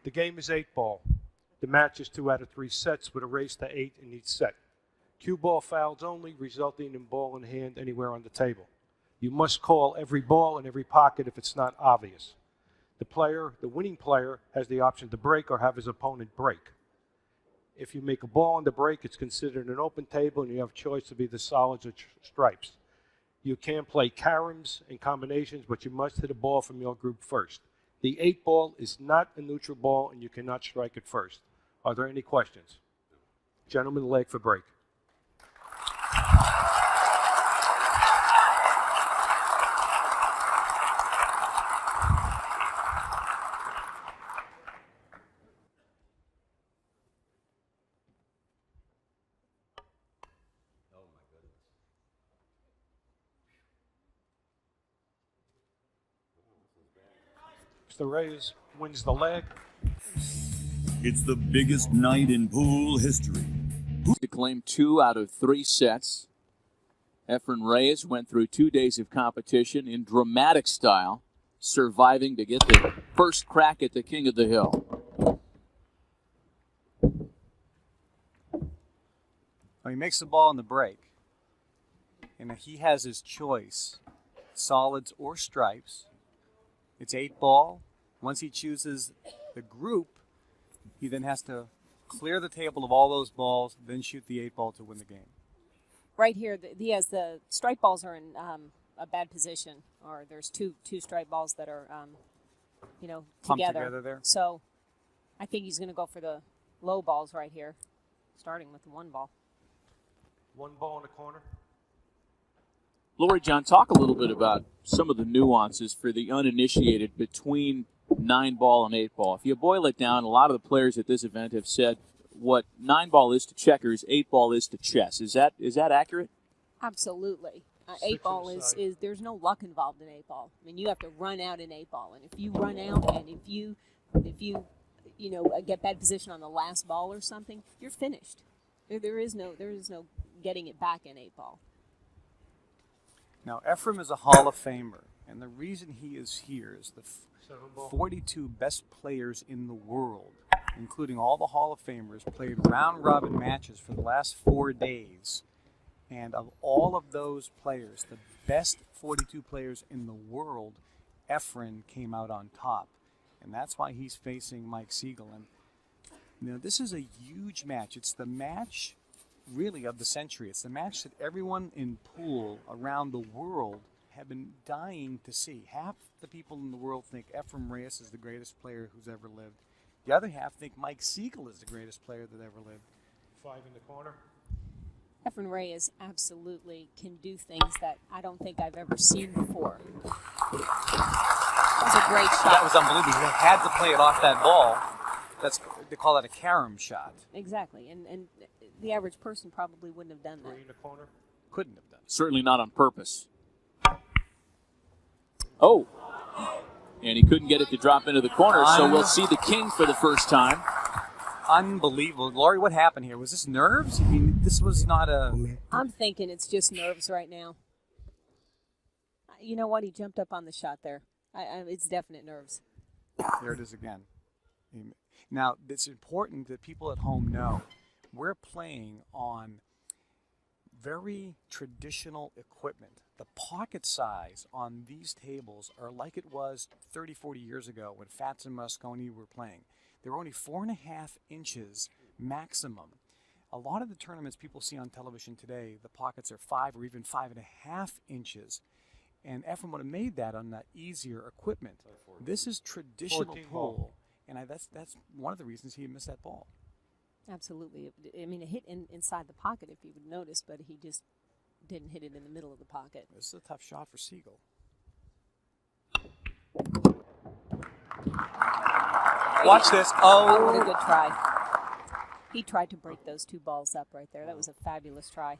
The game is 8-ball. The match is 2 out of 3 sets with a race to 8 in each set. Cue ball fouls only, resulting in ball in hand anywhere on the table. You must call every ball in every pocket if it's not obvious. The winning player, has the option to break or have his opponent break. If you make a ball on the break, it's considered an open table and you have a choice of either solids or stripes. You can play caroms and combinations, but you must hit a ball from your group first. The 8-ball is not a neutral ball and you cannot strike it first. Are there any questions? Gentlemen, leg for break. Mr. Reyes wins the leg. It's the biggest night in pool history. To claim 2 out of 3 sets. Efren Reyes went through 2 days of competition in dramatic style, surviving to get the first crack at the King of the Hill. Well, he makes the ball in the break, and he has his choice, solids or stripes. It's 8-ball. Once he chooses the group, he then has to clear the table of all those balls, then shoot the 8-ball to win the game. Right here, he has the strike balls are in a bad position, or there's two strike balls that are, together there. So I think he's going to go for the low balls right here, starting with the 1 ball. 1 ball in the corner. Lori, John, talk a little bit about some of the nuances for the uninitiated between 9-ball and 8-ball. If you boil it down, a lot of the players at this event have said what 9-ball is to checkers, 8-ball is to chess. Is that accurate? Absolutely. 8-ball is there's no luck involved in 8-ball. I mean, you have to run out in 8-ball, and if you run out and if you get bad position on the last ball or something, you're finished. There is no getting it back in 8-ball. Now, Efren is a Hall of Famer, and the reason he is here is the 42 best players in the world, including all the Hall of Famers, played round-robin matches for the last 4 days. And of all of those players, the best 42 players in the world, Efren came out on top. And that's why he's facing Mike Sigel. And this is a huge match. It's the match really of the century. It's the match that everyone in pool around the world have been dying to see. Half the people in the world think Efren Reyes is the greatest player who's ever lived. The other half think Mike Sigel is the greatest player that ever lived. 5 in the corner. Efren Reyes absolutely can do things that I don't think I've ever seen before. That was a great shot. That was unbelievable. He had to play it off that ball. They call that a carom shot. Exactly, and the average person probably wouldn't have done that. 3 in the corner. Couldn't have done it. Certainly not on purpose. Oh, and he couldn't get it to drop into the corner, so we'll see the king for the first time. Unbelievable. Laurie, what happened here? Was this nerves? I mean, this was not a... I'm thinking it's just nerves right now. You know what? He jumped up on the shot there. It's definite nerves. There it is again. Now, it's important that people at home know we're playing on very traditional equipment. The pocket size on these tables are like it was 30, 40 years ago when Fats and Mosconi were playing. They were only 4.5 inches maximum. A lot of the tournaments people see on television today, the pockets are 5 or even 5.5 inches. And Efren would have made that on that easier equipment. This is traditional pool, and that's one of the reasons he missed that ball. Absolutely. I mean, it hit inside the pocket, if you would notice, but he just didn't hit it in the middle of the pocket. This is a tough shot for Sigel. Watch this. Oh, what a good try. He tried to break those 2 balls up right there. That was a fabulous try.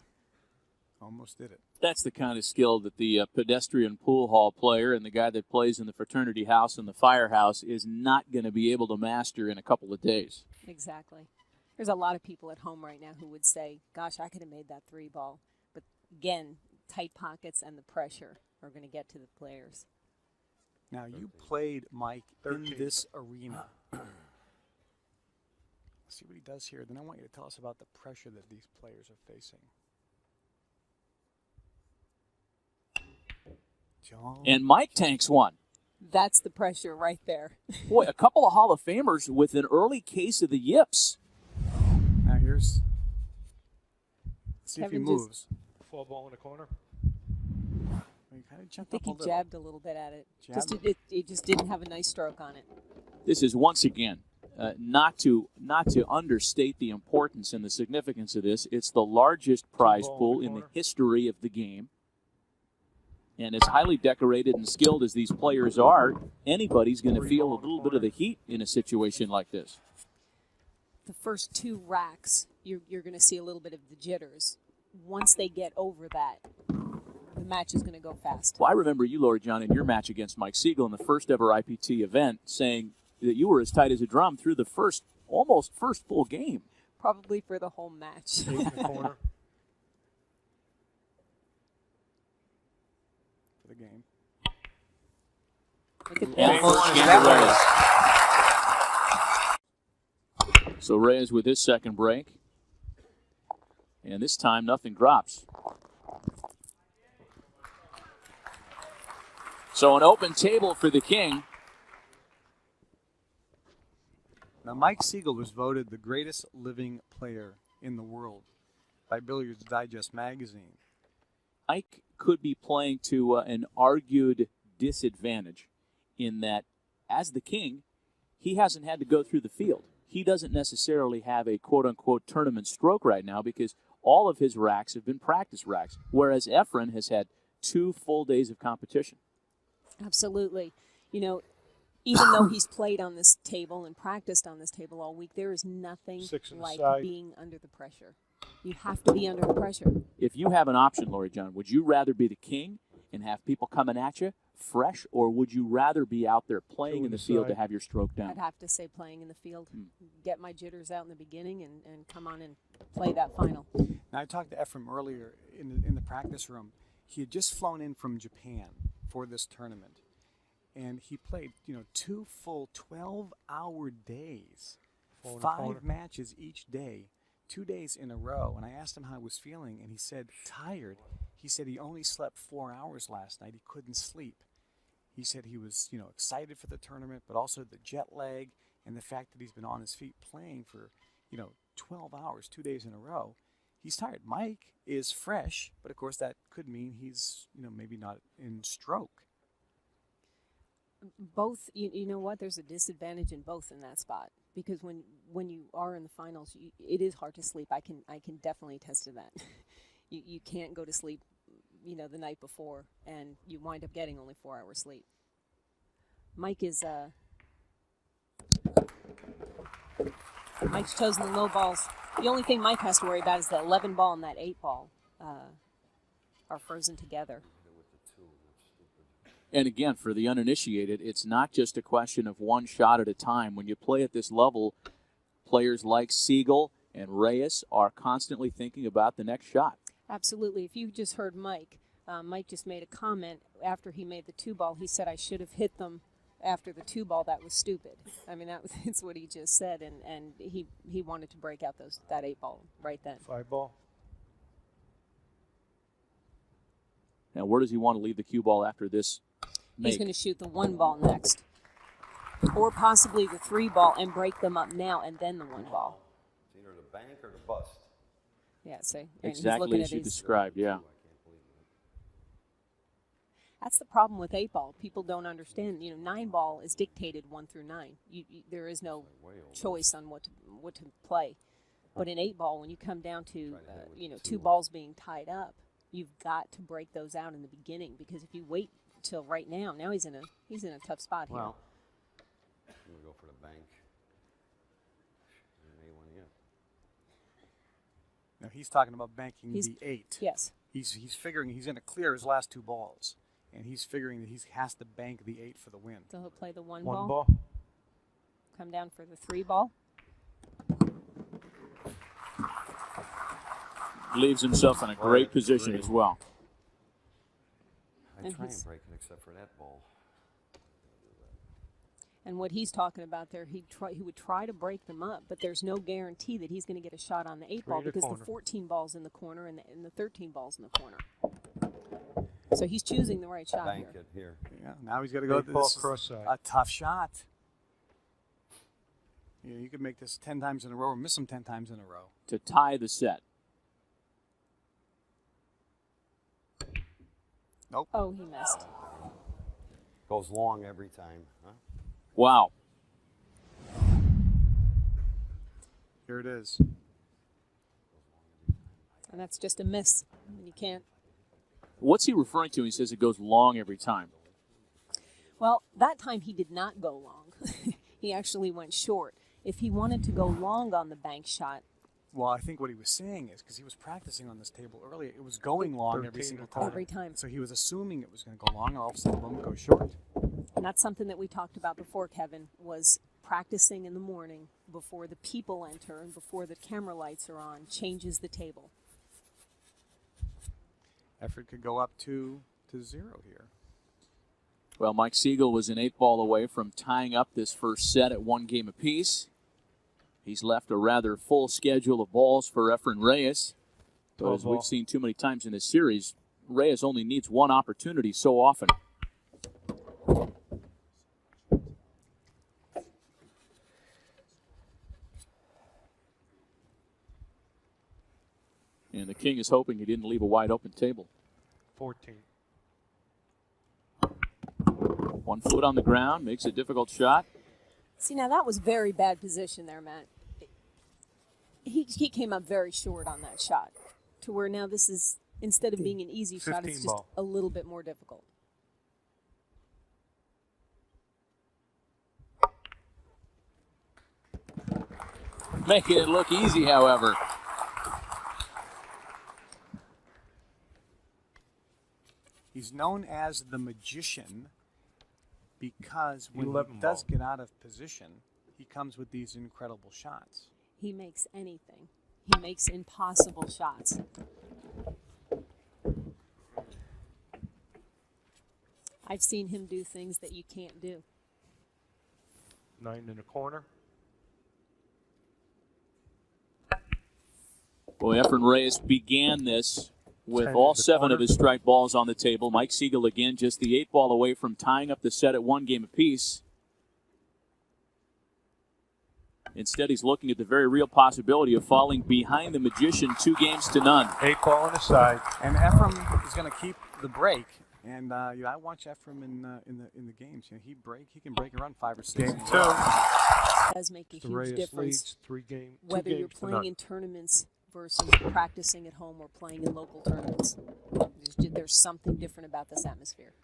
Almost did it. That's the kind of skill that the pedestrian pool hall player and the guy that plays in the fraternity house and the firehouse is not going to be able to master in a couple of days. Exactly. There's a lot of people at home right now who would say, gosh, I could have made that 3 ball. But again, tight pockets and the pressure are going to get to the players. Now, you played, Mike, in this arena. see what he does here. Then I want you to tell us about the pressure that these players are facing. John. And Mike tanks one. That's the pressure right there. Boy, a couple of Hall of Famers with an early case of the yips. Now here's, see Kevin if he moves. 4-ball in the corner. He kind of I jumped think up a he little. jabbed a little bit at it. Jabbed? It just didn't have a nice stroke on it. This is once again not to understate the importance and the significance of this. It's the largest prize pool in the history of the game. And as highly decorated and skilled as these players are, anybody's going to feel a little bit of the heat in a situation like this. The first 2 racks, you're going to see a little bit of the jitters. Once they get over that, the match is going to go fast. Well, I remember you, Lori John, in your match against Mike Sigel in the first ever IPT event, saying that you were as tight as a drum through the almost first full game. Probably for the whole match. 8 in the corner. For the game. Look at And that. first game to Reyes. So Reyes with his second break. And this time nothing drops. So an open table for the king. Now, Mike Sigel was voted the greatest living player in the world by Billiards Digest magazine. Ike could be playing to an argued disadvantage in that, as the king, he hasn't had to go through the field. He doesn't necessarily have a quote-unquote tournament stroke right now because all of his racks have been practice racks, whereas Efren has had 2 full days of competition. Absolutely. You know, even though he's played on this table and practiced on this table all week, there is nothing 6 on the like side. being under the pressure. You have to be under the pressure. If you have an option, Lori John, would you rather be the king and have people coming at you fresh, or would you rather be out there playing 2 in the field to side. have your stroke down? I'd have to say playing in the field, get my jitters out in the beginning and come on and play that final. Now, I talked to Efren earlier in the practice room. He had just flown in from Japan for this tournament, and he played, 2 full 12-hour days, 5 matches each day, 2 days in a row. And I asked him how he was feeling, and he said tired. He said he only slept 4 hours last night. He couldn't sleep. He said he was, excited for the tournament, but also the jet lag and the fact that he's been on his feet playing for, 12 hours, 2 days in a row. He's tired. Mike is fresh, but of course that could mean he's, maybe not in stroke. Both, you know what? There's a disadvantage in both in that spot because when you are in the finals, it is hard to sleep. I can definitely attest to that. You can't go to sleep, the night before, and you wind up getting only 4 hours sleep. Mike is Mike's chosen the low balls. The only thing Mike has to worry about is the 11 ball and that 8 ball are frozen together. And again, for the uninitiated, it's not just a question of one shot at a time. When you play at this level, players like Sigel and Reyes are constantly thinking about the next shot. Absolutely. If you just heard Mike, Mike just made a comment after he made the 2 ball. He said, I should have hit them after the 2 ball. That was stupid. I mean, that's what he just said, and he wanted to break out that 8 ball right then. 5 ball. Now, where does he want to leave the cue ball after this make? He's going to shoot the 1 ball next, or possibly the 3 ball and break them up now and then the 1 ball. It's either the bank or the bust. Yeah, see, and he's Exactly looking as at you his. described, yeah. That's the problem with 8 ball. People don't understand. 9 ball is dictated 1 through 9. There is no choice on what to play. But in 8 ball, when you come down to 2 balls being tied up, you've got to break those out in the beginning, because if you wait till right now he's in a tough spot here. Well, I'm going to go for the bank. Now, he's talking about banking the 8. Yes. He's figuring he's going to clear his last 2 balls, and he's figuring that he has to bank the 8 for the win. So he'll play the 1 1 ball. ball. Come down for the 3 ball. Leaves himself in a great position as well. I try and break it except for that ball. And what he's talking about there, he would try to break them up, but there's no guarantee that he's going to get a shot on the 8 ball because the 14 ball's in the corner and the 13 ball's in the corner. So he's choosing the right shot Bank here. it here. Yeah, now he's got to go. 8 ball This is cross side. a tough shot. You know, you could make this 10 times in a row or miss them 10 times in a row. To tie the set. Nope. Oh, he missed. Goes long every time, huh? Wow. Here it is. And that's just a miss. You can't. What's he referring to? He says it goes long every time. Well, that time he did not go long. He actually went short. If he wanted to go long on the bank shot, Well, I think what he was saying is, because he was practicing on this table earlier, it was going long every 13 single to time. every time. So he was assuming it was going to go long, and all of a sudden, boom, it goes short. And that's something that we talked about before, Kevin, was practicing in the morning before the people enter and before the camera lights are on, changes the table. Effort could go up 2-0 here. Well, Mike Sigel was an 8 ball away from tying up this first set at 1 game apiece. He's left a rather full schedule of balls for Efren Reyes. But as we've seen too many times in this series, Reyes only needs one opportunity so often. And the king is hoping he didn't leave a wide open table. 14. 1 foot on the ground, makes a difficult shot. See, now that was very bad position there, Matt. He came up very short on that shot, to where now this is, instead of being an easy shot, it's 15 just ball. a little bit more difficult. Making it look easy, however. He's known as the magician because when he 11 does ball. get out of position, he comes with these incredible shots. He makes anything. He makes impossible shots. I've seen him do things that you can't do. 9 in the corner. Boy, Efren Reyes began this with 10 all to the 7 corner. of his strike balls on the table. Mike Sigel again just the 8 ball away from tying up the set at 1 game apiece. Instead, he's looking at the very real possibility of falling behind the magician 2 games to none. 8 ball on the side. And Efrem is going to keep the break. And I watch Efrem in the games. You know, he can break and run 5 or 6. Game 2. It does make a The huge Reyes difference leads 2 whether you're games to playing none. in tournaments versus practicing at home or playing in local tournaments. There's something different about this atmosphere.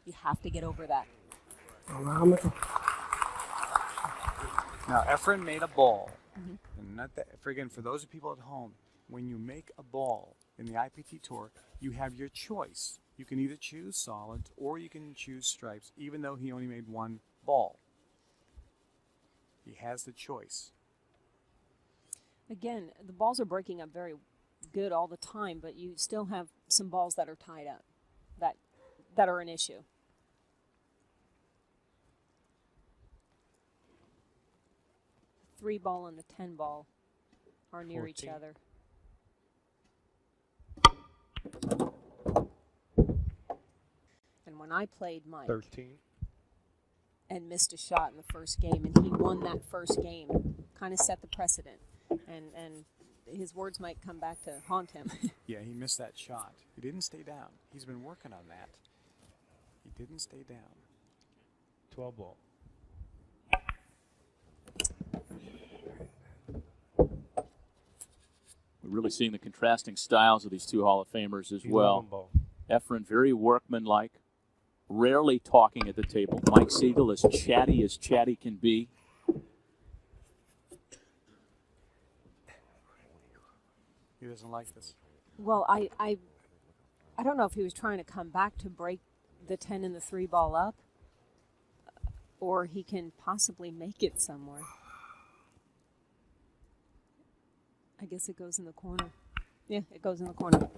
You have to get over that. Now, Efren made a ball. And not that, for those people at home, when you make a ball in the IPT Tour, you have your choice. You can either choose solids or you can choose stripes, even though he only made 1 ball. He has the choice. Again, the balls are breaking up very good all the time, but you still have some balls that are tied up that are an issue. The 3 ball and the 10 ball are near each 14. other. And when I played Mike 13. and missed a shot in the first game, and he won that first game, kind of set the precedent. And his words might come back to haunt him. Yeah, he missed that shot. He didn't stay down. He's been working on that. He didn't stay down. 12 ball. We're really seeing the contrasting styles of these 2 Hall of Famers as 11 well. ball. Efren, very workmanlike, rarely talking at the table. Mike Sigel, as chatty can be. He doesn't like this. Well, I don't know if he was trying to come back to break the 10 and the 3 ball up, or he can possibly make it somewhere. I guess it goes in the corner. Yeah, it goes in the corner.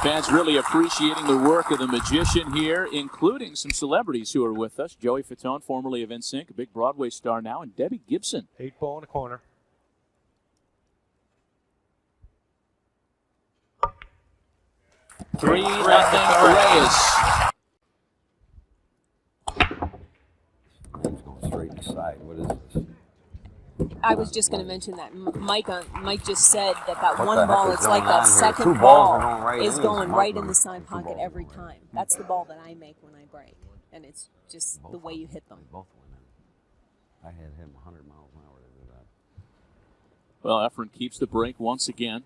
Fans really appreciating the work of the magician here, including some celebrities who are with us. Joey Fatone, formerly of NSYNC, a big Broadway star now, and Debbie Gibson. 8 ball in the corner. Three nothing Reyes. It's going straight inside. What is this? I was just going to mention that. Mike just said that What one the heck ball, is it's going like that on here? second Two balls ball are going right is in. going right in the Two side pocket balls every going right time. That's the ball that I make when I break. And it's just the way you hit them. They both went in. I had him 100 miles an hour to do that. Well, Efren keeps the break once again.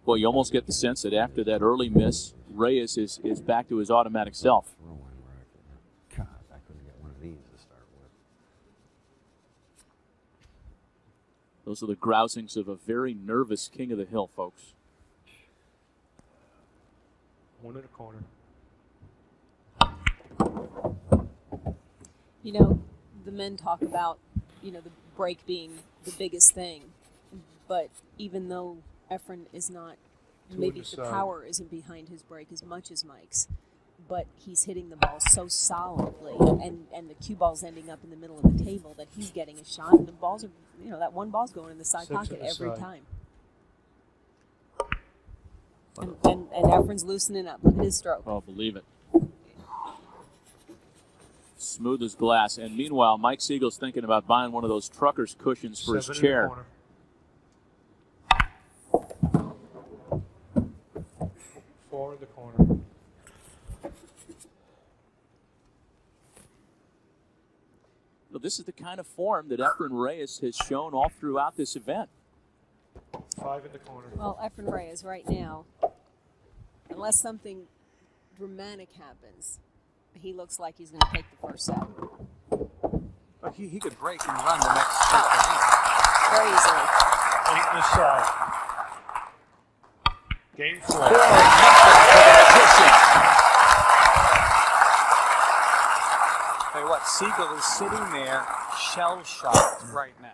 Boy, you almost get the sense that after that early miss, Reyes is back to his automatic self. God, I couldn't get one of these to start with. Those are the grousings of a very nervous king of the hill, folks. 1 in the corner. You know, the men talk about, the break being the biggest thing. But even though Efren is not, maybe the power isn't behind his break as much as Mike's, but he's hitting the ball so solidly, and the cue ball's ending up in the middle of the table that he's getting a shot, and the balls are, that one ball's going in the side 6 pocket in the every side. time. And Efren's loosening up. Look at his stroke. Oh, believe it. Smooth as glass. And meanwhile, Mike Siegel's thinking about buying one of those trucker's cushions for his 7 chair. in the corner. 4 in the corner. Well, this is the kind of form that Efren Reyes has shown all throughout this event. 5 in the corner. Well, Efren Reyes right now, unless something dramatic happens, he looks like he's going to take the first set. But he could break and run the next set. Very easily. 8 in the side. Game 4. Tell you what, Sigel is sitting there shell-shocked right now.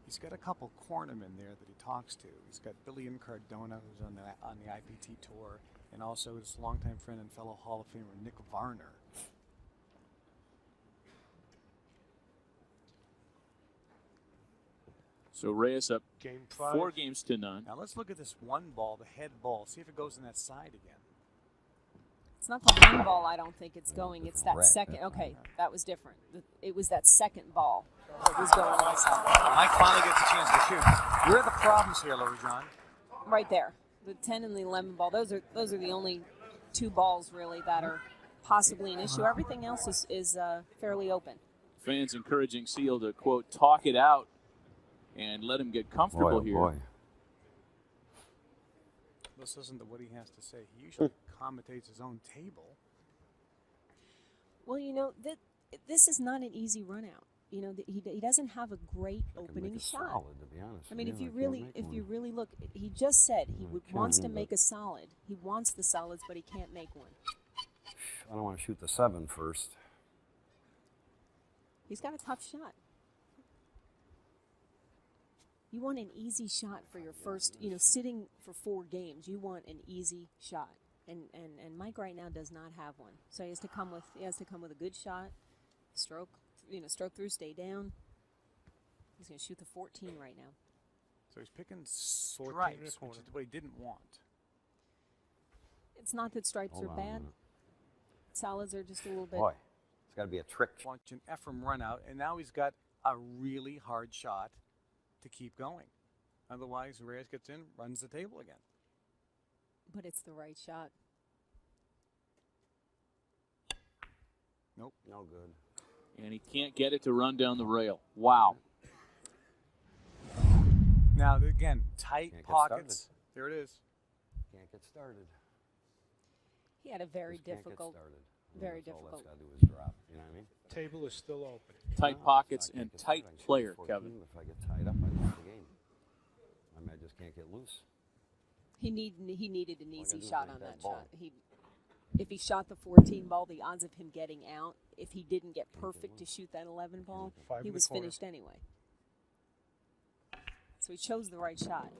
He's got a couple cornermen there that he talks to. He's got Billy and Cardona, who's on the IPT tour, and also his longtime friend and fellow Hall of Famer Nick Varner. So Reyes up Game 5. 4 games to none. Now let's look at this one ball, the head ball. See if it goes in that side again. It's not the one ball I don't think it's going. It's that second. Okay, that was different. It was that second ball that was going on the side. Mike finally gets a chance to shoot. Where are the problems here, Larry John? Right there. The 10 and the 11 ball. Those are the only 2 balls really that are possibly an issue. Everything else is fairly open. Fans encouraging Sigel to, quote, talk it out and let him get comfortable here. Boy. Let's listen to what he has to say. He usually commentates his own table. Well, this is not an easy run out. He doesn't have a great opening shot. Solid, to be honest. I mean, if you can't really look, he just said he wants to make a solid. He wants the solids, but he can't make one. I don't want to shoot the 7 first. He's got a tough shot. You want an easy shot for your first, sitting for 4 games. You want an easy shot, and Mike right now does not have one. So he has to come with a good shot, stroke through, stay down. He's going to shoot the 14 right now. So he's picking stripes, which is what he didn't want. It's not that stripes are bad. Solids are just a little bit. Boy, it's got to be a trick. Watching Efren run out, and now he's got a really hard shot to keep going. Otherwise, Reyes gets in, runs the table again. But it's the right shot. Nope, no good. And he can't get it to run down the rail. Wow. Now, again, tight Can't get pockets. There it is. Can't get started. He had a very Just can't get difficult, started. very That's all difficult. that's got to do is drop. You know what I mean? Table is still open. Tight No, pockets I can't and get tight started. I can shoot player, 14. Kevin. If I get tied up, I lose the game. I mean, I just can't get loose. He needed an easy do is shot make on that that ball. shot. if he shot the 14 ball, the odds of him getting out, if he didn't get perfect to shoot that 11 ball, he was finished anyway. So he chose the right shot.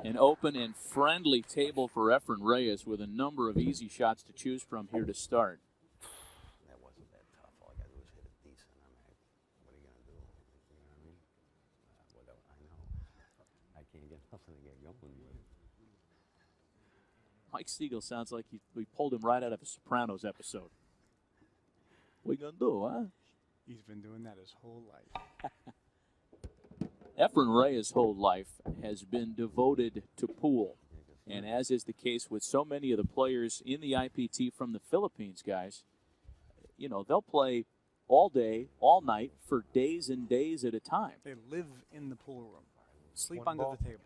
An open and friendly table for Efren Reyes with a number of easy shots to choose from here to start. That wasn't that tough. All I got to do is hit it decent. I mean, what are you going to do? You know what I mean? I know. I can't get nothing to get going. Mike Sigel sounds like we pulled him right out of a Sopranos episode. What you going to do, huh? He's been doing that his whole life. Efren Reyes' whole life has been devoted to pool. And as is the case with so many of the players in the IPT from the Philippines, guys, you know, they'll play all day, all night, for days and days at a time. They live in the pool room, sleep One under ball. the table.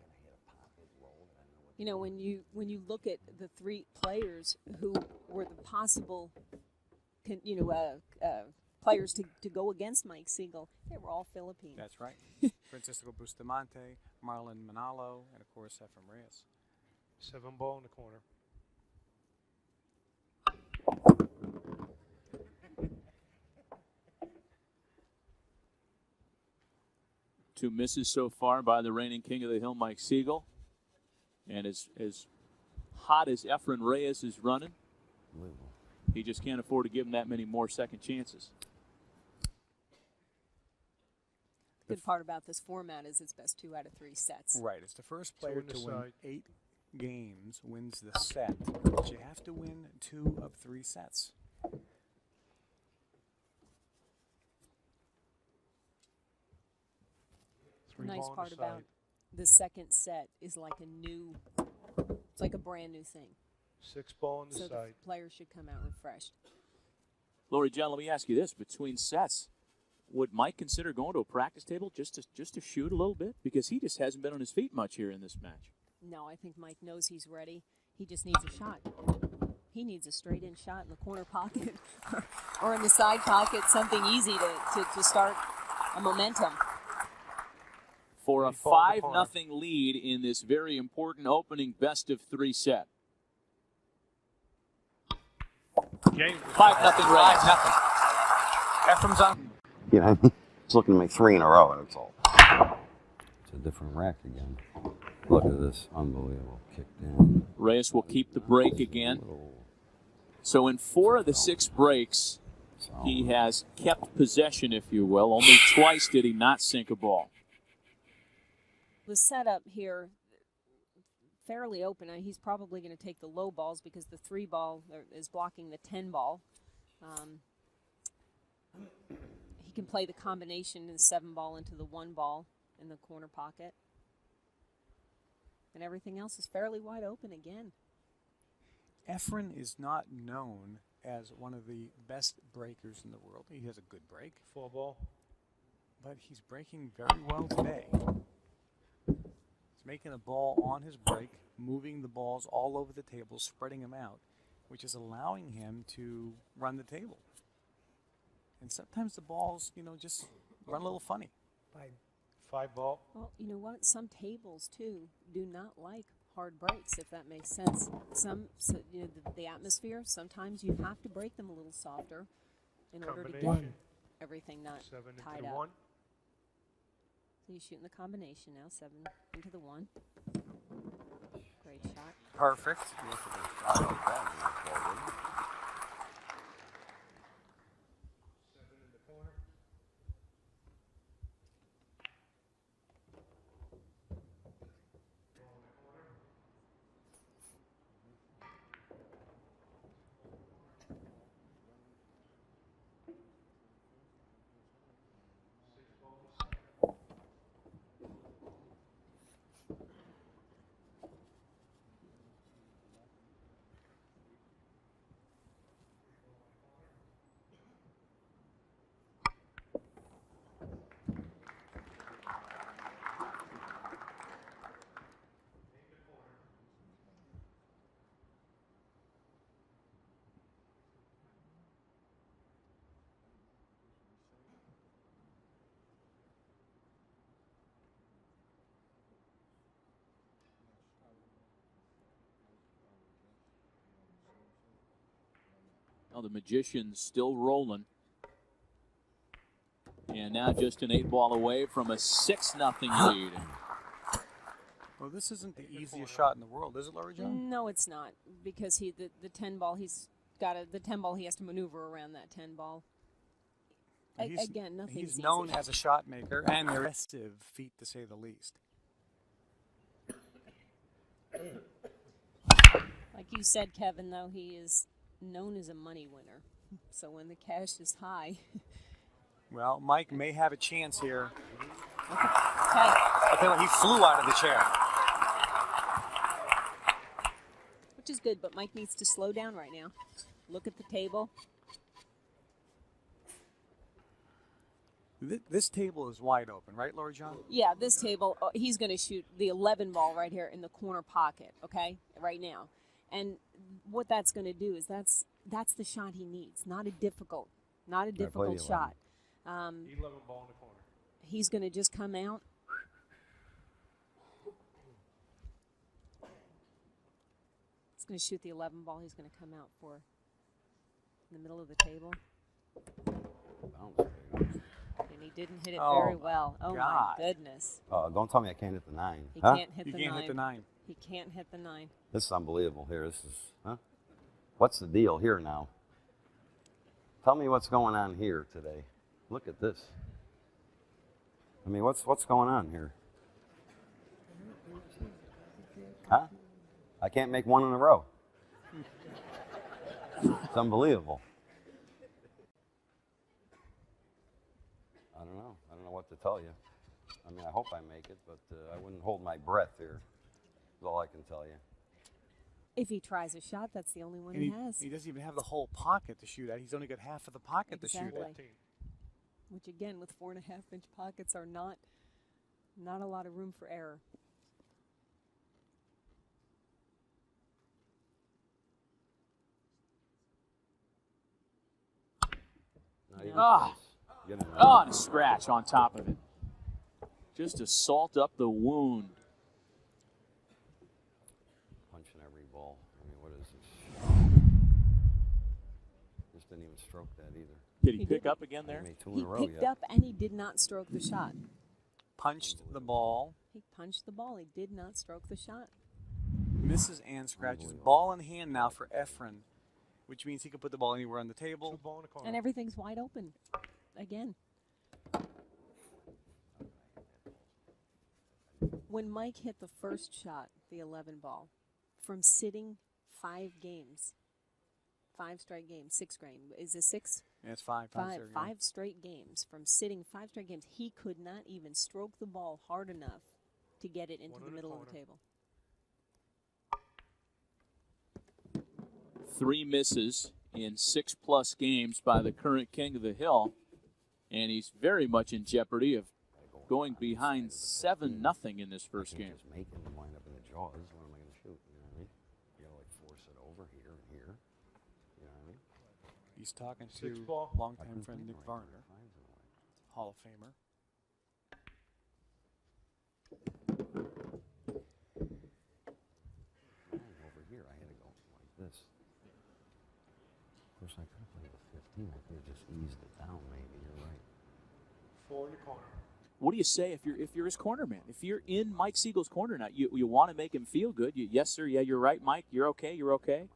You know, when you look at the three players who were the possible, players to go against Mike Sigel, they were all Philippines. That's right. Francisco Bustamante, Marlon Manalo, and of course Efren Reyes. 7 ball in the corner. Two misses so far by the reigning king of the hill, Mike Sigel. And as hot as Efren Reyes is running, he just can't afford to give him that many more second chances. The good part about this format is it's best 2 out of 3 sets. Right. It's the first Two player on the to win side. 8 games wins the set. But you have to win 2 of 3 sets. Three Nice ball on part the about side. the second set is like it's like a brand new thing. 6 ball on the So the side. players should come out refreshed. Lori, John, let me ask you this. Between sets, would Mike consider going to a practice table just to shoot a little bit? Because he just hasn't been on his feet much here in this match. No, I think Mike knows he's ready. He just needs a shot. He needs a straight-in shot in the corner pocket or in the side pocket, something easy to start a momentum. For a Three ball in the 5-0 lead in this very important opening best-of-3 set. Game. 5-0 Reyes. 5-0. Efren's on. You know, he's looking to make 3 in a row, and it's all. It's a different rack again. Look at this. Unbelievable. Kicked in. Reyes will keep the break again. So in 4 of the 6 breaks, he has kept possession, if you will. Only twice did he not sink a ball. The setup here, fairly open. He's probably going to take the low balls because the 3 ball is blocking the 10 ball. He can play the combination in the 7 ball into the 1 ball in the corner pocket. And everything else is fairly wide open again. Efren is not known as one of the best breakers in the world. He has a good break, 4 ball. but he's breaking very well today. He's making a ball on his break, moving the balls all over the table, spreading them out, which is allowing him to run the table. And sometimes the balls, just run a little funny. 5 ball. Well, you know what? Some tables, too, do not like hard breaks, if that makes sense. The atmosphere, sometimes you have to break them a little softer in order to get Combination. everything not 7 tied into the up. 1. So he's shooting the combination now, 7 into the 1. Great shot. Perfect. Well, the magician's still rolling. And now just an 8-ball away from a 6-0 lead. Well, this isn't the easiest shot in the world, is it, Laurie John? No, it's not, because the 10 ball the 10 ball he has to maneuver around that 10 ball. Again, nothing. He's known as a shot maker and a restive feat, to say the least. Like you said, Kevin, though, he is known as a money winner. So when the cash is high. Well, Mike may have a chance here. Okay. Okay, he flew out of the chair. Which is good, but Mike needs to slow down right now. Look at the table. This table is wide open, right, Laurie John? Yeah, this table, he's going to shoot the 11 ball right here in the corner pocket, okay, right now. And what that's going to do is that's the shot he needs, not a difficult shot. 11 ball in the corner. He's going to just come out. He's going to shoot the 11 ball. He's going to come out for in the middle of the table. And he didn't hit it very well. Oh, God. my goodness. Don't tell me I can't hit the 9. He huh? can't hit You the can't 9. hit the 9. He can't hit the 9. This is unbelievable here. This is, huh? What's the deal here now? Tell me what's going on here today. Look at this. I mean, what's going on here? Huh? I can't make one in a row. It's unbelievable. I don't know. I don't know what to tell you. I mean, I hope I make it, but I wouldn't hold my breath here. That's all I can tell you. If he tries a shot, that's the only one And he has. he doesn't even have the whole pocket to shoot at. He's only got half of the pocket to shoot at. Exactly. Which, again, with 4.5-inch pockets are not a lot of room for error. Not even Ah. close. Get him. Oh, and a scratch on top of it. Just to salt up the wound. Punching every ball. I mean, what is this? Just didn't even stroke that either. Did he He pick didn't. up again there? He made 2 He in a row picked yet. up and he did not stroke the shot. Punched the ball, He punched the ball. He did not stroke the shot. misses and scratches. Ball in hand now for Efren, which means he can put the ball anywhere on the 2 table. ball in the corner. And everything's wide open again. When Mike hit the first shot, the 11 ball, from sitting 5 games, 5 straight games, 6 games, is it 6? Yeah, it's 5 times there, yeah. 5 straight games. From sitting 5 straight games, he could not even stroke the ball hard enough to get it into One the in the middle of the corner. table. 3 misses in 6+ games by the current king of the hill. And he's very much in jeopardy of going behind 7-0 in this first I game. can't just make it and wind up in the jaws. What am I going to shoot? You know what I mean? You got to like force it over here and here. You know what I mean? He's talking 6 to ball. longtime friend Nick Varner, Hall of Famer. Over here, I had to go like this. Of course, I could have played with 15. I could have just eased it down, maybe. You're right. 4 in the corner. What do you say if you're his corner man? If you're in Mike Siegel's corner now, you want to make him feel good. Yes, sir. Yeah, you're right, Mike. You're okay. You're okay.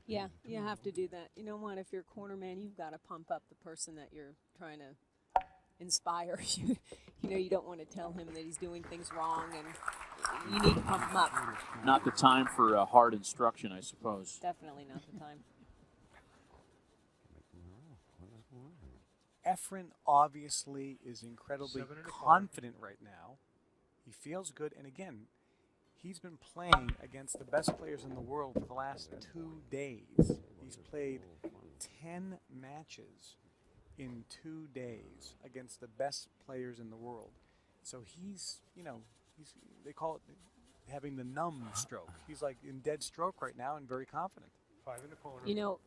Yeah, you have to do that. You know what? If you're a corner man, you've got to pump up the person that you're trying to inspire. You know, you don't want to tell him that he's doing things wrong, and you need to pump him up. Not the time for hard instruction, I suppose. Definitely not the time. Efren obviously is incredibly 7 in the corner. confident right now. He feels good, and again, he's been playing against the best players in the world for the last 2 days. He's played 10 matches in 2 days against the best players in the world. So he's, they call it having the numb stroke. He's like in dead stroke right now and very confident. 5 in the corner. You know,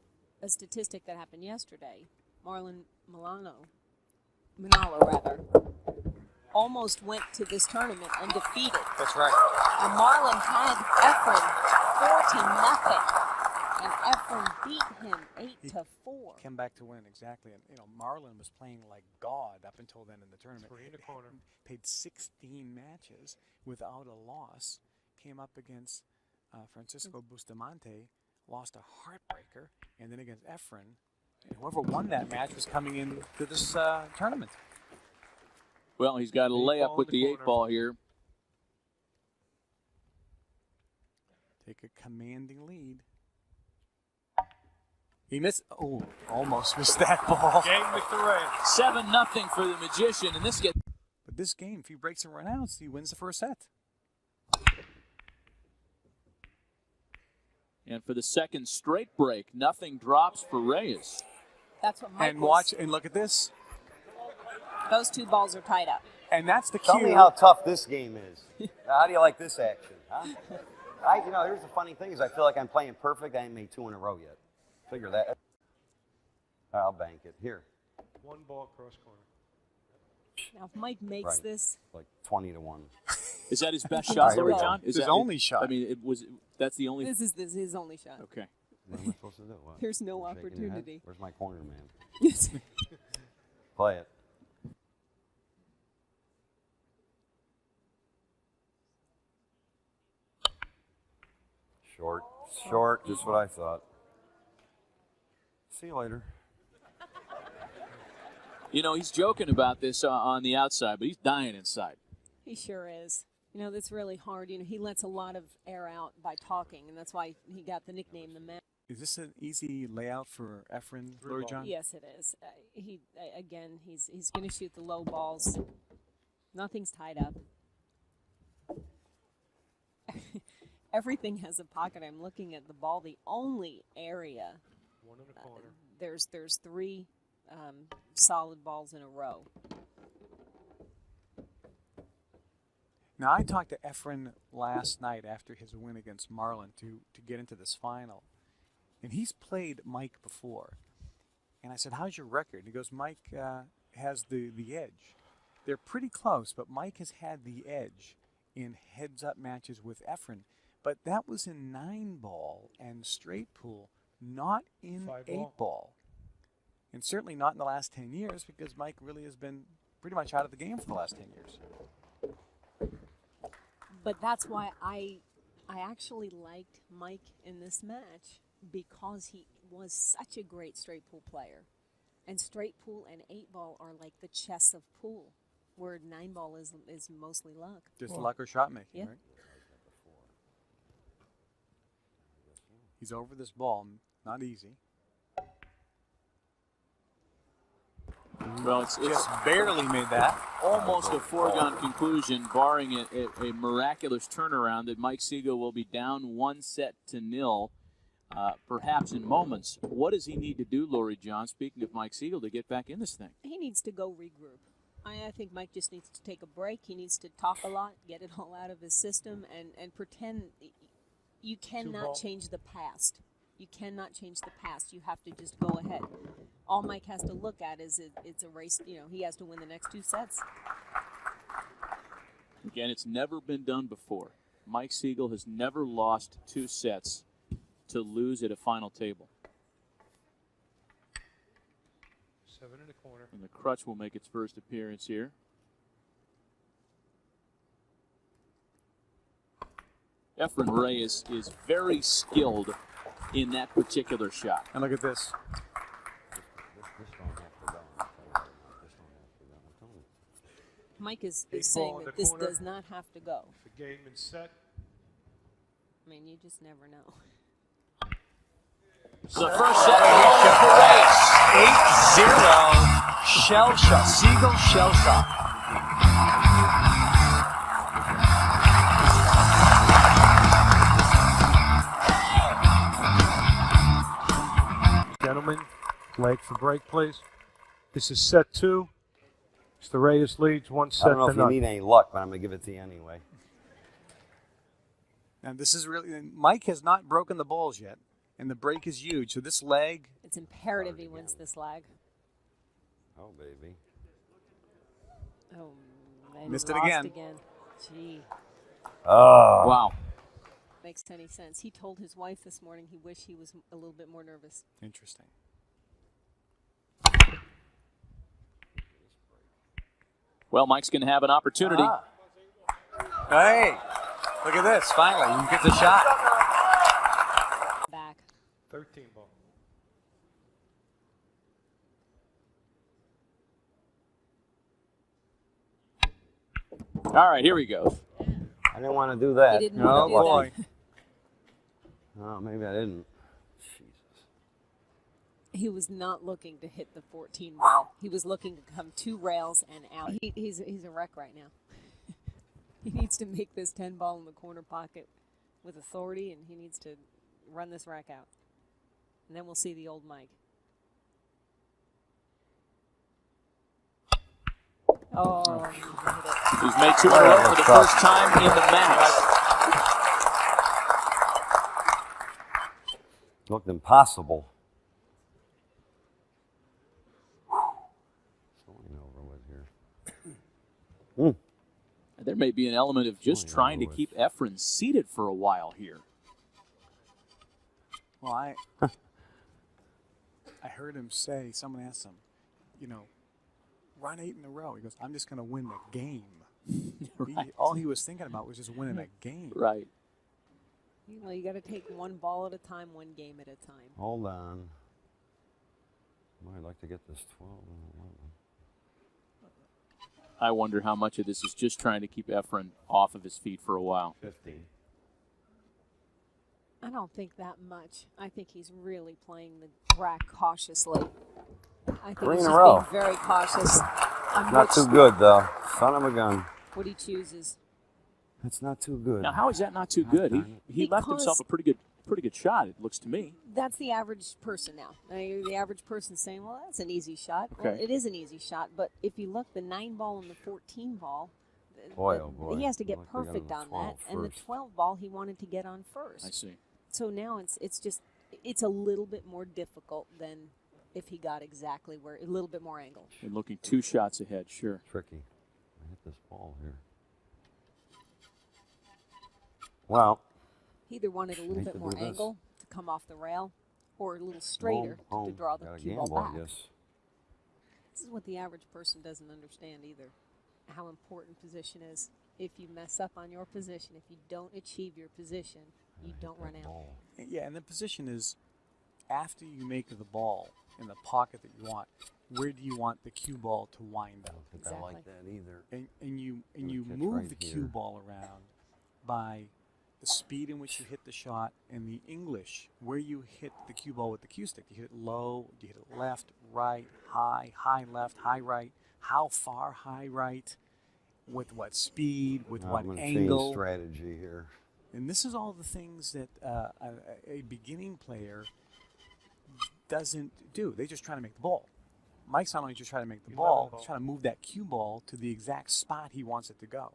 a statistic that happened yesterday, Marlon Manalo, almost went to this tournament undefeated. That's right. And Marlon had Efren 4-0 And Efren beat him 8-4. Came back to win, exactly. And, Marlon was playing like God up until then in the tournament. 3 in the corner. Played 16 matches without a loss. Came up against Francisco Bustamante, lost a heartbreaker, and then against Efren. And whoever won that match was coming into this tournament. Well, he's got a layup with the 8 ball here. Take a commanding lead. He missed. Oh, almost missed that ball. Game with the Reyes. 7-0 for the Magician, and this gets. But this game, if he breaks and run outs, he wins the first set. And for the second straight break, nothing drops for Reyes. That's what Mike And watch and look at this. Those 2 balls are tied up. And that's the cue. Tell me how tough this game is. How do you like this action, huh? Here's the funny thing is I feel like I'm playing perfect. I ain't made 2 in a row yet. Figure that. I'll bank it. Here. 1 ball cross corner. Now, if Mike makes this, Like 20-1. Is that his best All shot, right, here we Lord go. John? Is His that only shot. I mean, that's the only. this is his only shot. Okay. What am I supposed to do? What? There's no Shaking your head? opportunity. Where's my corner man? Play it. Short, just what I thought. See you later. He's joking about this on the outside, but he's dying inside. He sure is. That's really hard. He lets a lot of air out by talking, and that's why he got the nickname the Man. Is this an easy layout for Efren, Lord John? Yes, it is. He's going to shoot the low balls. Nothing's tied up. Everything has a pocket. I'm looking at the ball. The only area 1 in the corner. there's 3 solid balls in a row. Now, I talked to Efren last night after his win against Marlon to get into this final. And he's played Mike before. And I said, how's your record? He goes, Mike has the edge. They're pretty close, but Mike has had the edge in heads-up matches with Efren. But that was in 9-ball and straight pool, not in 8-ball. And certainly not in the last 10 years because Mike really has been pretty much out of the game for the last 10 years. But that's why I actually liked Mike in this match because he was such a great straight pool player. And straight pool and 8-ball are like the chess of pool, where 9-ball is mostly luck. Just luck or shot making, Yeah. right? He's over this ball, not easy. Well, it's Just barely made that. almost a foregone conclusion, barring a miraculous turnaround, that Mike Sigel will be down 1-0, perhaps in moments. What does he need to do, Lori John, speaking of Mike Sigel, to get back in this thing? He needs to go regroup. I think Mike just needs to take a break. He needs to talk a lot, get it all out of his system, and pretend you cannot change the past. You cannot change the past. You have to just go ahead. All Mike has to look at is it's a race. He has to win the next 2 sets. Again, it's never been done before. Mike Sigel has never lost 2 sets to lose at a final table. 7 in the corner. And the crutch will make its first appearance here. Efren Reyes is very skilled in that particular shot. And look at this. Mike is 8 saying ball in that the this corner. does not have to go. The game and set. I mean, you just never know. So the first set belongs to Reyes. 8-0. Shell shot. Sigel shell shot. Gentlemen, flag for break, please. This is set 2. Mr. Reyes leads 1 set I don't know to if you none. need any luck, but I'm going to give it to you anyway. And this is really, Mike has not broken the balls yet, and the break is huge. So this leg, It's imperative he wins this lag. Oh, baby. Oh, and Missed it lost again. Gee. Oh. Wow. makes any sense. He told his wife this morning he wished he was a little bit more nervous. Interesting. Well, Mike's going to have an opportunity. Hey, look at this. Finally, he gets a shot. Back. 13 ball. All right, here we go. I didn't want to do that. He didn't Oh, want to do boy. that. Oh, maybe I didn't. Jesus. He was not looking to hit the 14 ball. He was looking to come 2 rails and out. He's a wreck right now. He needs to make this 10 ball in the corner pocket with authority, and he needs to run this rack out. And then we'll see the old Mike. Oh, he hit it. He's made 2 in a row for the first time in the match. Looked impossible. Slowing over with here. There may be an element of just Oh, yeah, trying to Lewis. keep Efren seated for a while here. Well, I heard him say, someone asked him, run 8 in a row. He goes, I'm just going to win the game. Right. All he was thinking about was just winning a game. Right. Well, you got to take 1 ball at a time, 1 game at a time. Hold on. I'd like to get this 12 and 11. I wonder how much of this is just trying to keep Efren off of his feet for a while. 15. I don't think that much. I think he's really playing the rack cautiously. I think 3 he's in a just row. being very cautious on Not too good, though. Son of a gun. what he chooses. That's not too good. Now, how is that not too good? He left himself a pretty good shot, it looks to me. That's the average person now. The average person saying, well, that's an easy shot. Okay. Well, it is an easy shot, but if you look, the 9 ball and the 14 ball, Boy, oh boy. he has to get I'd like to get perfect on the on that. 12 And the first. 12 ball he wanted to get on first. I see. So now it's a little bit more difficult than if he got exactly where, a little bit more angle. And looking 2 shots ahead, sure. Tricky. I hit this ball here. Well, He either wanted a little Hate bit to more do this. angle to come off the rail or a little straighter boom, to boom. draw the Got a cue ball gamble, I back. guess. This is what the average person doesn't understand either, how important position is. If you mess up on your position, if you don't achieve your position, you don't run out. Ball. Yeah, and the position is after you make the ball in the pocket that you want, where do you want the cue ball to wind I up? don't think Exactly. I like that either. And you catch move right the here. cue ball around by the speed in which you hit the shot and the English, where you hit the cue ball with the cue stick. Do you hit it low? Do you hit it left, right, high, high left, high right? How far high right? With what speed? With what I'm gonna angle? change strategy here. And this is all the things that a beginning player doesn't do. They just try to make the ball. Mike's not only just trying to make the ball, he's trying to move that cue ball to the exact spot he wants it to go.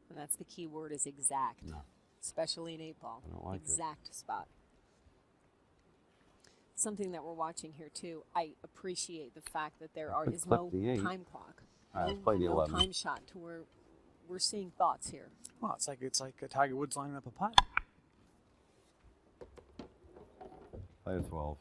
And that's the key word is exact, especially in 8-ball. I don't like it. Exact spot. Something that we're watching here too, I appreciate the fact that there could is clip no the 8. time clock. All right, No, let's play the no 11. time shot to where we're seeing thoughts here. Well, it's like a Tiger Woods lining up a putt. Play a 12.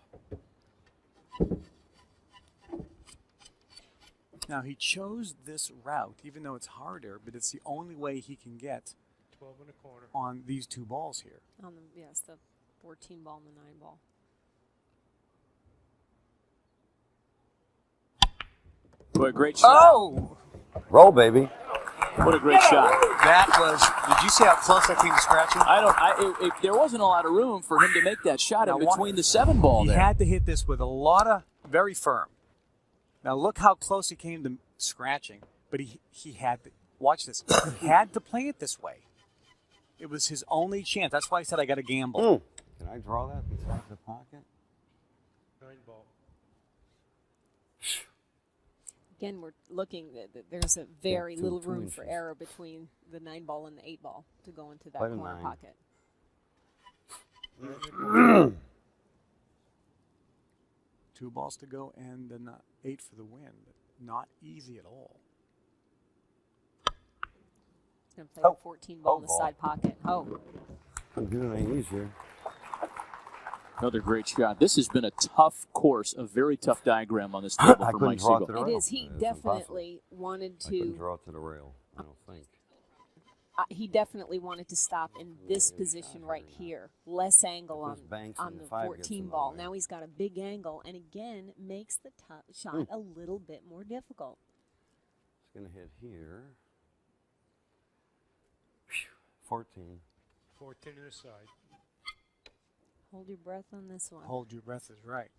Now he chose this route, even though it's harder, but it's the only way he can get 12 in the corner. on these 2 balls here. On the yes, the 14 ball and the 9 ball. What a great shot. Oh! Roll, baby. What a great shot. That was, did you see how close that came to scratching? There wasn't a lot of room for him to make that shot Now in what- between the 7 ball He there. had to hit this with a lot of, very firm. Now look how close he came to scratching, but he had to, watch this, he had to play it this way. It was his only chance. That's why I said I got to gamble. Can I draw that beside the pocket? 9 ball. Again, we're looking, there's a very two- little 2 room for inches. error between the 9 ball and the 8 ball to go into that Play the corner 9. pocket. 2 balls to go and then 8 for the win. Not easy at all. He's going to play Oh. the 14 ball Oh, in the ball. side pocket. Oh, Couldn't do it any easier. Another great shot. This has been a tough course, a very tough diagram on this table I for couldn't Mike draw Sigel. to the It rail. is. He It's definitely wanted impossible. I couldn't to. draw to the rail, I don't think. He definitely wanted to stop in this position right here, less angle If on there's banks on and the the 5 gets 14 in the ball. way. Now he's got a big angle, and again makes the shot a little bit more difficult. It's going to hit here. 14. 14 to the side. Hold your breath on this one. Hold your breath is right.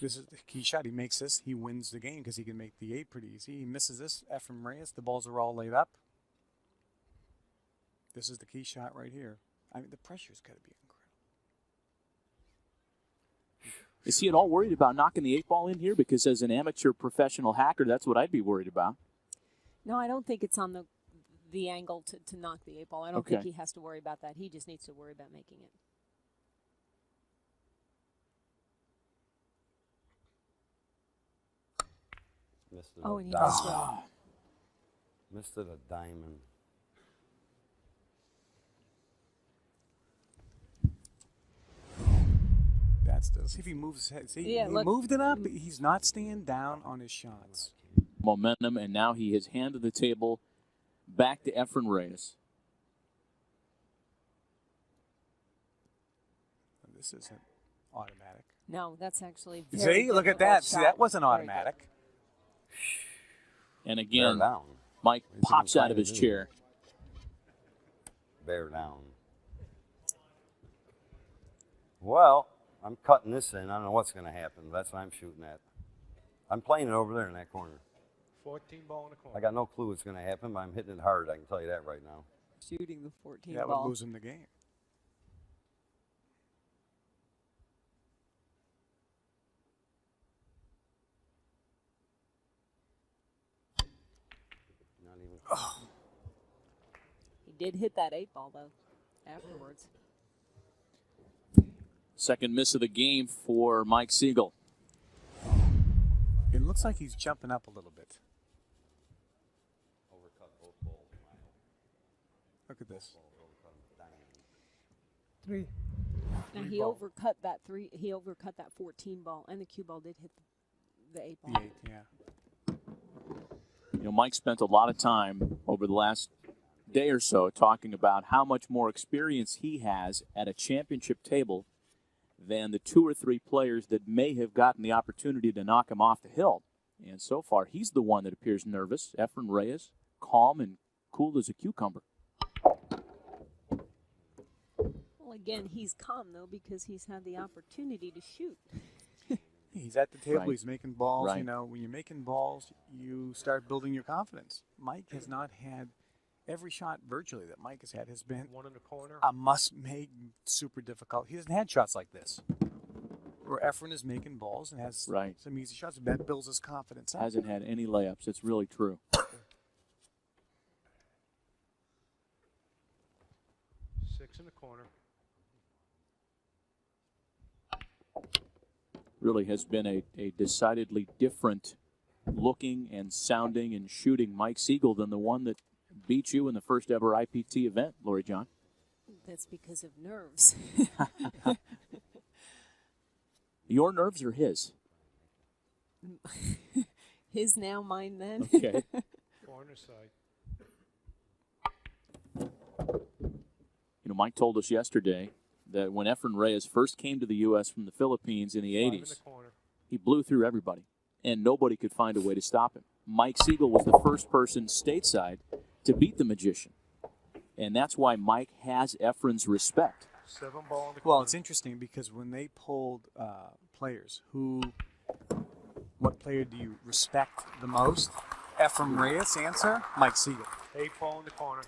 This is the key shot. He makes this. He wins the game because he can make the 8 pretty easy. He misses this. Efren Reyes. The balls are all laid up. This is the key shot right here. I mean, the pressure's got to be incredible. Is he at all worried about knocking the 8-ball in here? Because as an amateur professional hacker, that's what I'd be worried about. No, I don't think it's on the angle to knock the 8-ball. I don't think he has to worry about that. He just needs to worry about making it. Missed it Oh, a and he diamond. missed it. Missed it a diamond. That's the. See if he moves his head. See, Yeah, he look. moved it up. But he's not staying down on his shots. Momentum, and now he has handed the table back to Efren Reyes. This isn't automatic. No, that's actually very See, look at difficult that. See, shot. that wasn't Very automatic. And Bear again, down. Mike He's pops even out of his trying to do chair. Bear down. Well, I'm cutting this in. I don't know what's going to happen. That's what I'm shooting at. I'm playing it over there in that corner. 14 ball in the corner. I got no clue what's going to happen, but I'm hitting it hard. I can tell you that right now. Shooting the 14 That ball. would lose him the game. Not even. He did hit that 8-ball, though, afterwards. Second miss of the game for Mike Sigel. It looks like he's jumping up a little bit. Overcut both balls. Look at this. Now he overcut that 14 ball, and the cue ball did hit the 8 ball. The 8, yeah. You know, Mike spent a lot of time over the last day or so talking about how much more experience he has at a championship table than the 2 or 3 players that may have gotten the opportunity to knock him off the hill. And so far, he's the one that appears nervous. Efren Reyes, calm and cool as a cucumber. Well, again, he's calm, though, because he's had the opportunity to shoot. He's at the table. Right. He's making balls. Right. You know, when you're making balls, you start building your confidence. Mike has not had every shot virtually that Mike has had has been One in the corner. a must-make, super difficult. He hasn't had shots like this, where Efren is making balls and has Right. some easy shots. That builds his confidence up. Hasn't had any layups. It's really true. 6 in the corner. Really has been a decidedly different looking and sounding and shooting Mike Sigel than the one that beat you in the first ever IPT event, Lori John. That's because of nerves. Your nerves are his. His now, mine then. Okay. Corner side. You know, Mike told us yesterday that when Efren Reyes first came to the U.S. from the Philippines in the 5 in 80s, the corner. he blew through everybody, and nobody could find a way to stop him. Mike Sigel was the first person stateside to beat the magician, and that's why Mike has Efren's respect. 7 ball in the corner. Well, it's interesting because when they polled players, what player do you respect the most? Efren Reyes answer, Mike Sigel. 8 ball in the corner.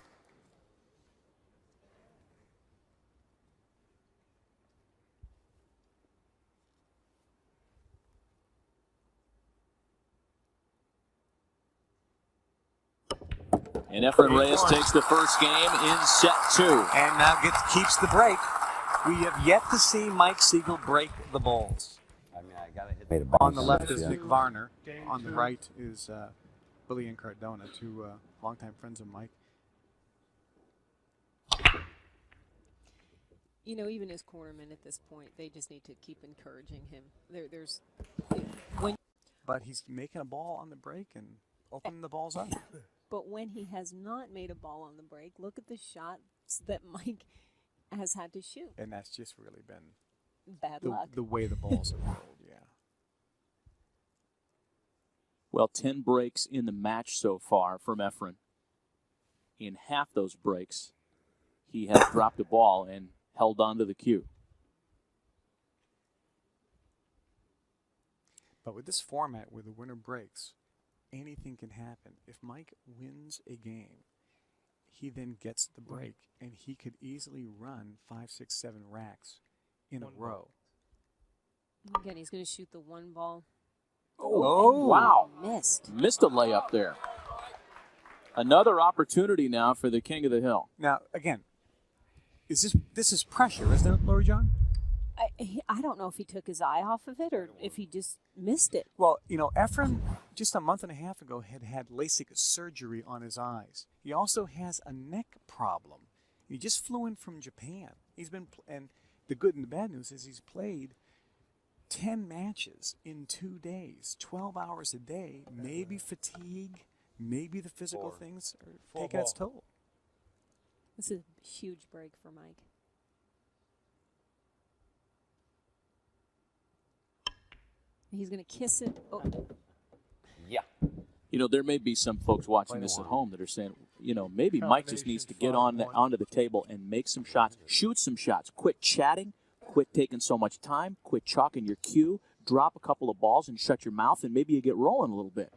And Efren Reyes takes the first game in set 2. And now keeps the break. We have yet to see Mike Sigel break the balls. I mean, I got to hit. On the left is Yeah. Nick Varner. Game On the 2. right is Billy and Cardona, two longtime friends of Mike. even his cornermen at this point, they just need to keep encouraging him. But he's making a ball on the break and opening the balls up. But when he has not made a ball on the break, look at the shots that Mike has had to shoot. And that's just really been Bad luck. the way the balls have rolled, yeah. Well, 10 breaks in the match so far from Efren. In half those breaks, he has dropped a ball and held on to the cue. But with this format where the winner breaks, anything can happen. If Mike wins a game, he then gets the break, and he could easily run 5, 6, 7 racks in a row. Again, he's going to shoot the one ball. Oh, wow. Missed. Missed a layup there. Another opportunity now for the King of the Hill. Now, again, this is pressure, isn't it, Lori John? I don't know if he took his eye off of it or if he just missed it. Well, Efren, just a month and a half ago, had LASIK surgery on his eyes. He also has a neck problem. He just flew in from Japan. And the good and the bad news is he's played 10 matches in 2 days, 12 hours a day. Maybe fatigue, maybe the physical things are taking its toll. This is a huge break for Mike. He's going to kiss it. Oh. Yeah. There may be some folks watching this at home that are saying, maybe Mike just needs to get onto the table and make some shots, shoot some shots, quit chatting, quit taking so much time, quit chalking your cue, drop a couple of balls and shut your mouth, and maybe you get rolling a little bit.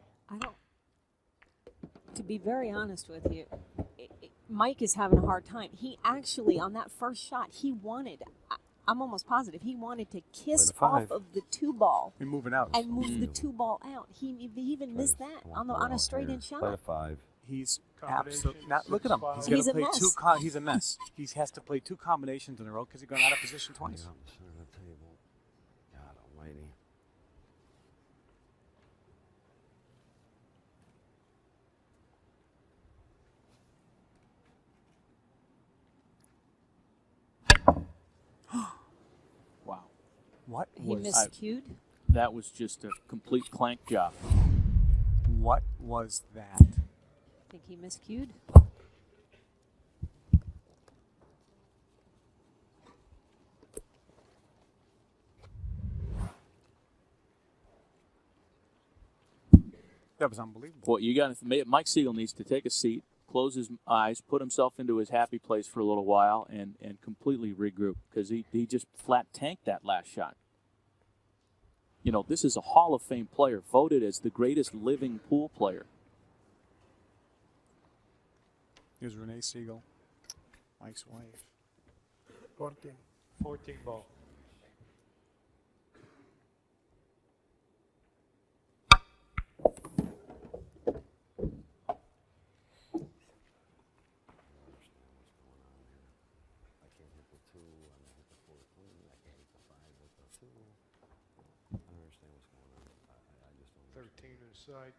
To be very honest with you, Mike is having a hard time. He actually, on that first shot, I'm almost positive, he wanted to kiss off of the 2-ball. And moving out. And move the 2-ball out. He even missed that on a straight-in shot. Play a 5. He's absolutely not. Look at him. He's a play mess. He's a mess. He has to play 2 combinations in a row because he got out of position twice. God almighty. Wow. What He was miscued. That was just a complete clank job. What was that? I think he miscued. That was unbelievable. Well, Mike Sigel needs to take a seat, close his eyes, put himself into his happy place for a little while, and completely regroup because he just flat tanked that last shot. This is a Hall of Fame player, voted as the greatest living pool player. Here's Renee Sigel, Mike's wife. 14 ball. I can't hit the 2, and I hit the 4 clean. I can't hit the 5 with the 2. I don't understand what's going on. I just don't. 13 to the side.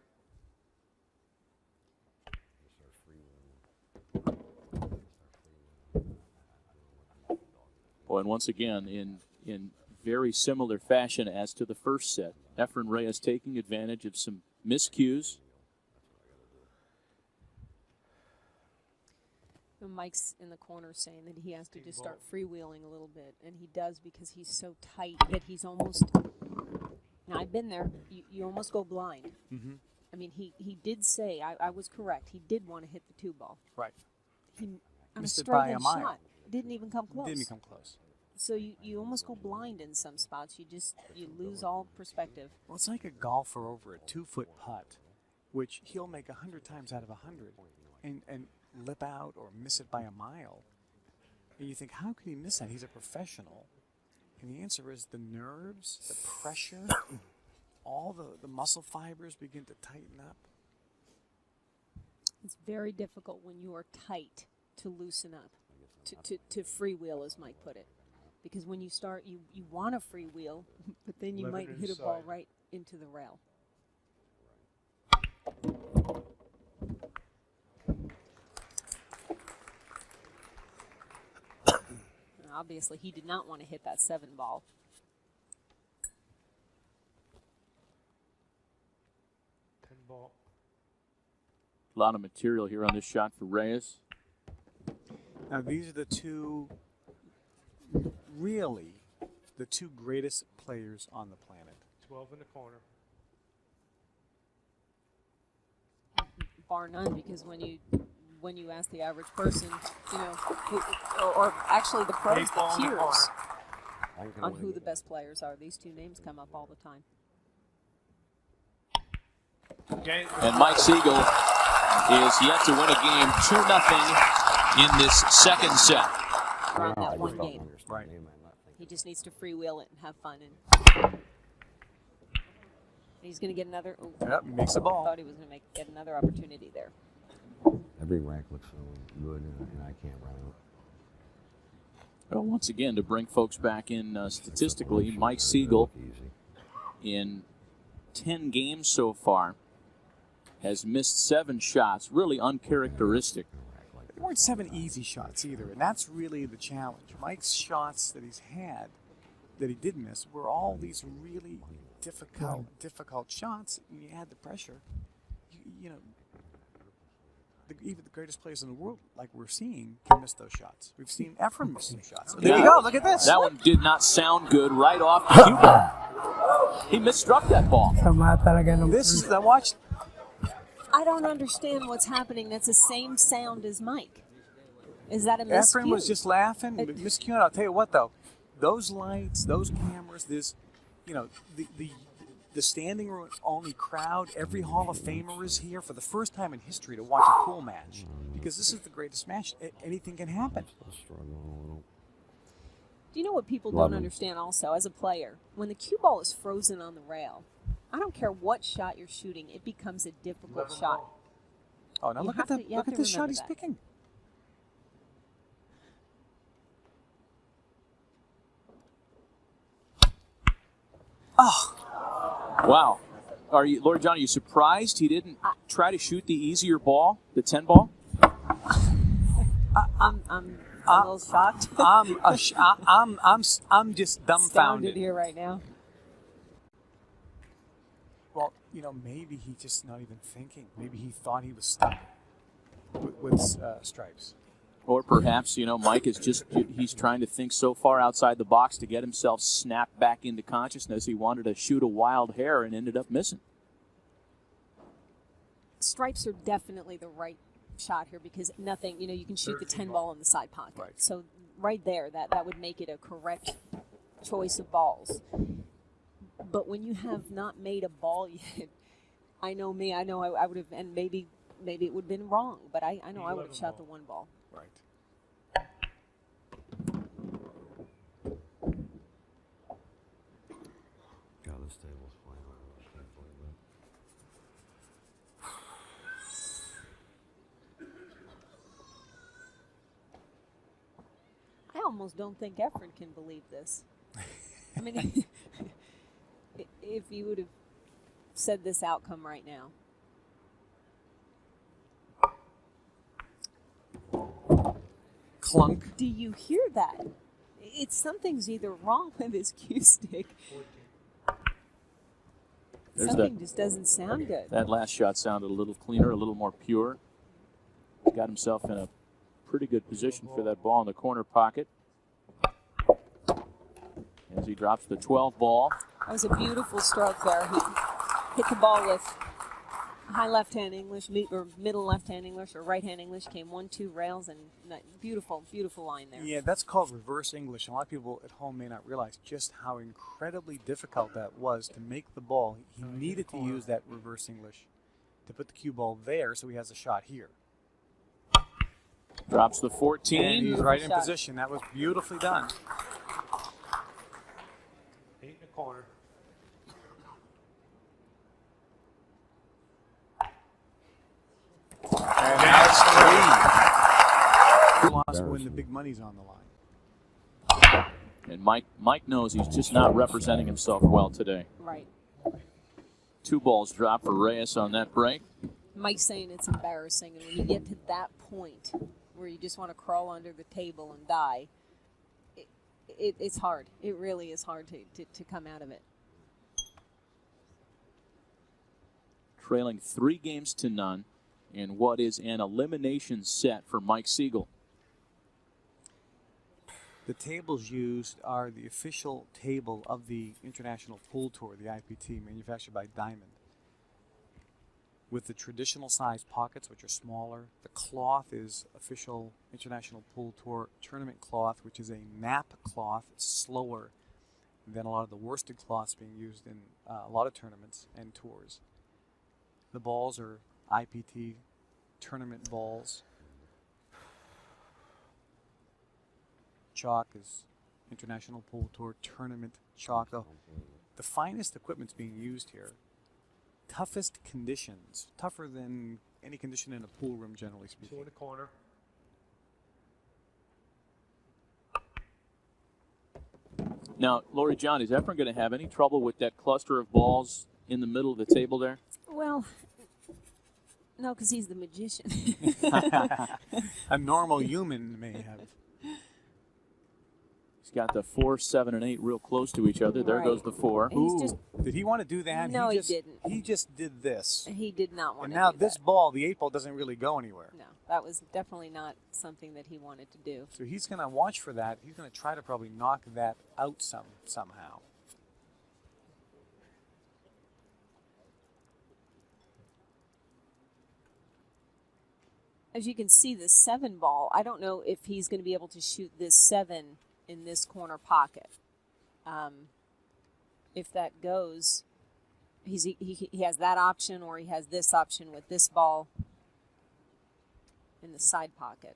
Start freewheeling. Boy, and once again, in very similar fashion as to the first set, Efren Reyes taking advantage of some miscues. Mike's in the corner saying that he has to just start freewheeling a little bit, and he does because he's so tight that he's almost. Now I've been there. You almost go blind. Mm-hmm. I mean, he did say I was correct. He did want to hit the 2-ball. Right. He on Missed a it by straight a in mile. shot didn't even come close. Didn't come close. So you almost go blind in some spots. You lose all perspective. Well, it's like a golfer over a 2-foot putt, which he'll make 100 times out of 100, and lip out or miss it by a mile. And you think, how could he miss that? He's a professional. And the answer is the nerves, the pressure, all the muscle fibers begin to tighten up. It's very difficult when you are tight to loosen up, to freewheel, as Mike put it. Because when you start, you want to freewheel, but then you might hit a ball right into the rail. Obviously, he did not want to hit that 7 ball. Ball. A lot of material here on this shot for Reyes. Now, these are the two, really, the two greatest players on the planet. 12 in the corner. Bar none, because when you ask the average person, you know, or actually the pros, the peers, on who the best players are, these two names come up all the time. And Mike Sigel is yet to win a game 2-0 in this second set. Around that one game. Right. He just needs to freewheel it and have fun. And he's going to get another. Oh, Yep, makes the ball. Thought he was going to get another opportunity there. Every rack looks so good, and I can't run out. Well, once again, to bring folks back in statistically, Mike Sigel in 10 games so far has missed 7 shots, really uncharacteristic. There weren't 7 easy shots either, and that's really the challenge. Mike's shots that he's had, that he did miss, were all these really difficult shots. When you add the pressure, you know, even the greatest players in the world, like we're seeing, can miss those shots. We've seen Efren miss some shots. So there you go. Look at this. That one did not sound good right off the cue ball. He misstruck that ball. This is the watch. I don't understand what's happening. That's the same sound as Mike. Is that a miscue? Efren was just laughing. Miscue. I'll tell you what, though, those lights, those cameras, this, you know, the standing room only crowd. Every Hall of Famer is here for the first time in history to watch a pool match, because this is the greatest match. Anything can happen. Do you know what people don't understand also as a player? When the cue ball is frozen on the rail, I don't care what shot you're shooting, it becomes a difficult shot. Oh, now look at the shot he's picking. Oh. Wow. Are you, Lord John, are you surprised he didn't try to shoot the easier ball, the 10 ball? I'm a little shocked. I'm just dumbfounded here right now. Well, you know, maybe he's just not even thinking. Maybe he thought he was stuck with stripes. Or perhaps, you know, Mike is just, he's trying to think so far outside the box to get himself snapped back into consciousness. He wanted to shoot a wild hair and ended up missing. Stripes are definitely the right shot here, because nothing, you know, you can shoot the 10 ball in the side pocket. Right. So right there, that would make it a correct choice of balls. But when you have not made a ball yet, I know I would have, and maybe it would have been wrong, but I know I would have shot the 1 ball. Right. God, this table's flying around. I can't believe I almost don't think Efren can believe this. I mean, if you would have said this outcome right now. Clunk. Do you hear that? It's something's either wrong with his cue stick. Something just doesn't sound good. That last shot sounded a little cleaner, a little more pure. Got himself in a pretty good position for that ball in the corner pocket. As he drops the 12 ball. That was a beautiful stroke there. He hit the ball with high left-hand English, or middle left-hand English, or right-hand English, came 1-2 rails, and beautiful, beautiful line there. Yeah, that's called reverse English. A lot of people at home may not realize just how incredibly difficult that was to make the ball. He needed to use that reverse English to put the cue ball there, so he has a shot here. Drops the 14. And he's right in position. That was beautifully done. 8 in the corner. And that's 3. He lost when the big money's on the line. And Mike knows he's just not representing himself well today. Right. 2 balls dropped for Reyes on that break. Mike's saying it's embarrassing, and when you get to that point where you just want to crawl under the table and die, it's hard. It really is hard to come out of it. Trailing 3 games to none in what is an elimination set for Mike Sigel. The tables used are the official table of the International Pool Tour, the IPT, manufactured by Diamond. With the traditional size pockets, which are smaller. The cloth is official International Pool Tour tournament cloth, which is a nap cloth. It's slower than a lot of the worsted cloths being used in a lot of tournaments and tours. The balls are IPT tournament balls. Chalk is International Pool Tour tournament chalk. The finest equipment's being used here. Toughest conditions, tougher than any condition in a pool room, generally speaking. 2 in the corner. Now, Lori John, is Efren going to have any trouble with that cluster of balls in the middle of the table there? Well, no, because he's the magician. A normal human may have. He's got the 4, 7, and 8 real close to each other. There Right. goes the 4. He's Did he want to do that? No, he just, didn't. He just did this. He did not want And to now do this that. ball, the 8 ball, doesn't really go anywhere. No, that was definitely not something that he wanted to do. So he's going to watch for that. He's going to try to probably knock that out somehow. As you can see, the 7 ball, I don't know if he's going to be able to shoot this 7 in this corner pocket. If that goes, he has that option, or he has this option with this ball in the side pocket.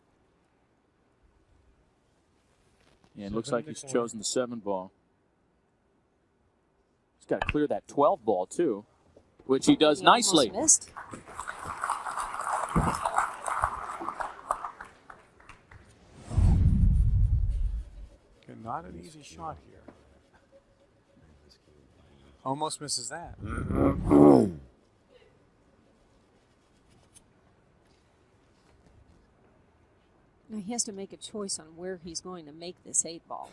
Yeah, it looks like he's chosen the 7 ball. He's got to clear that 12 ball, too, which he does He nicely. almost missed. Okay, not an easy shot here. Almost misses that. Now he has to make a choice on where he's going to make this 8 ball.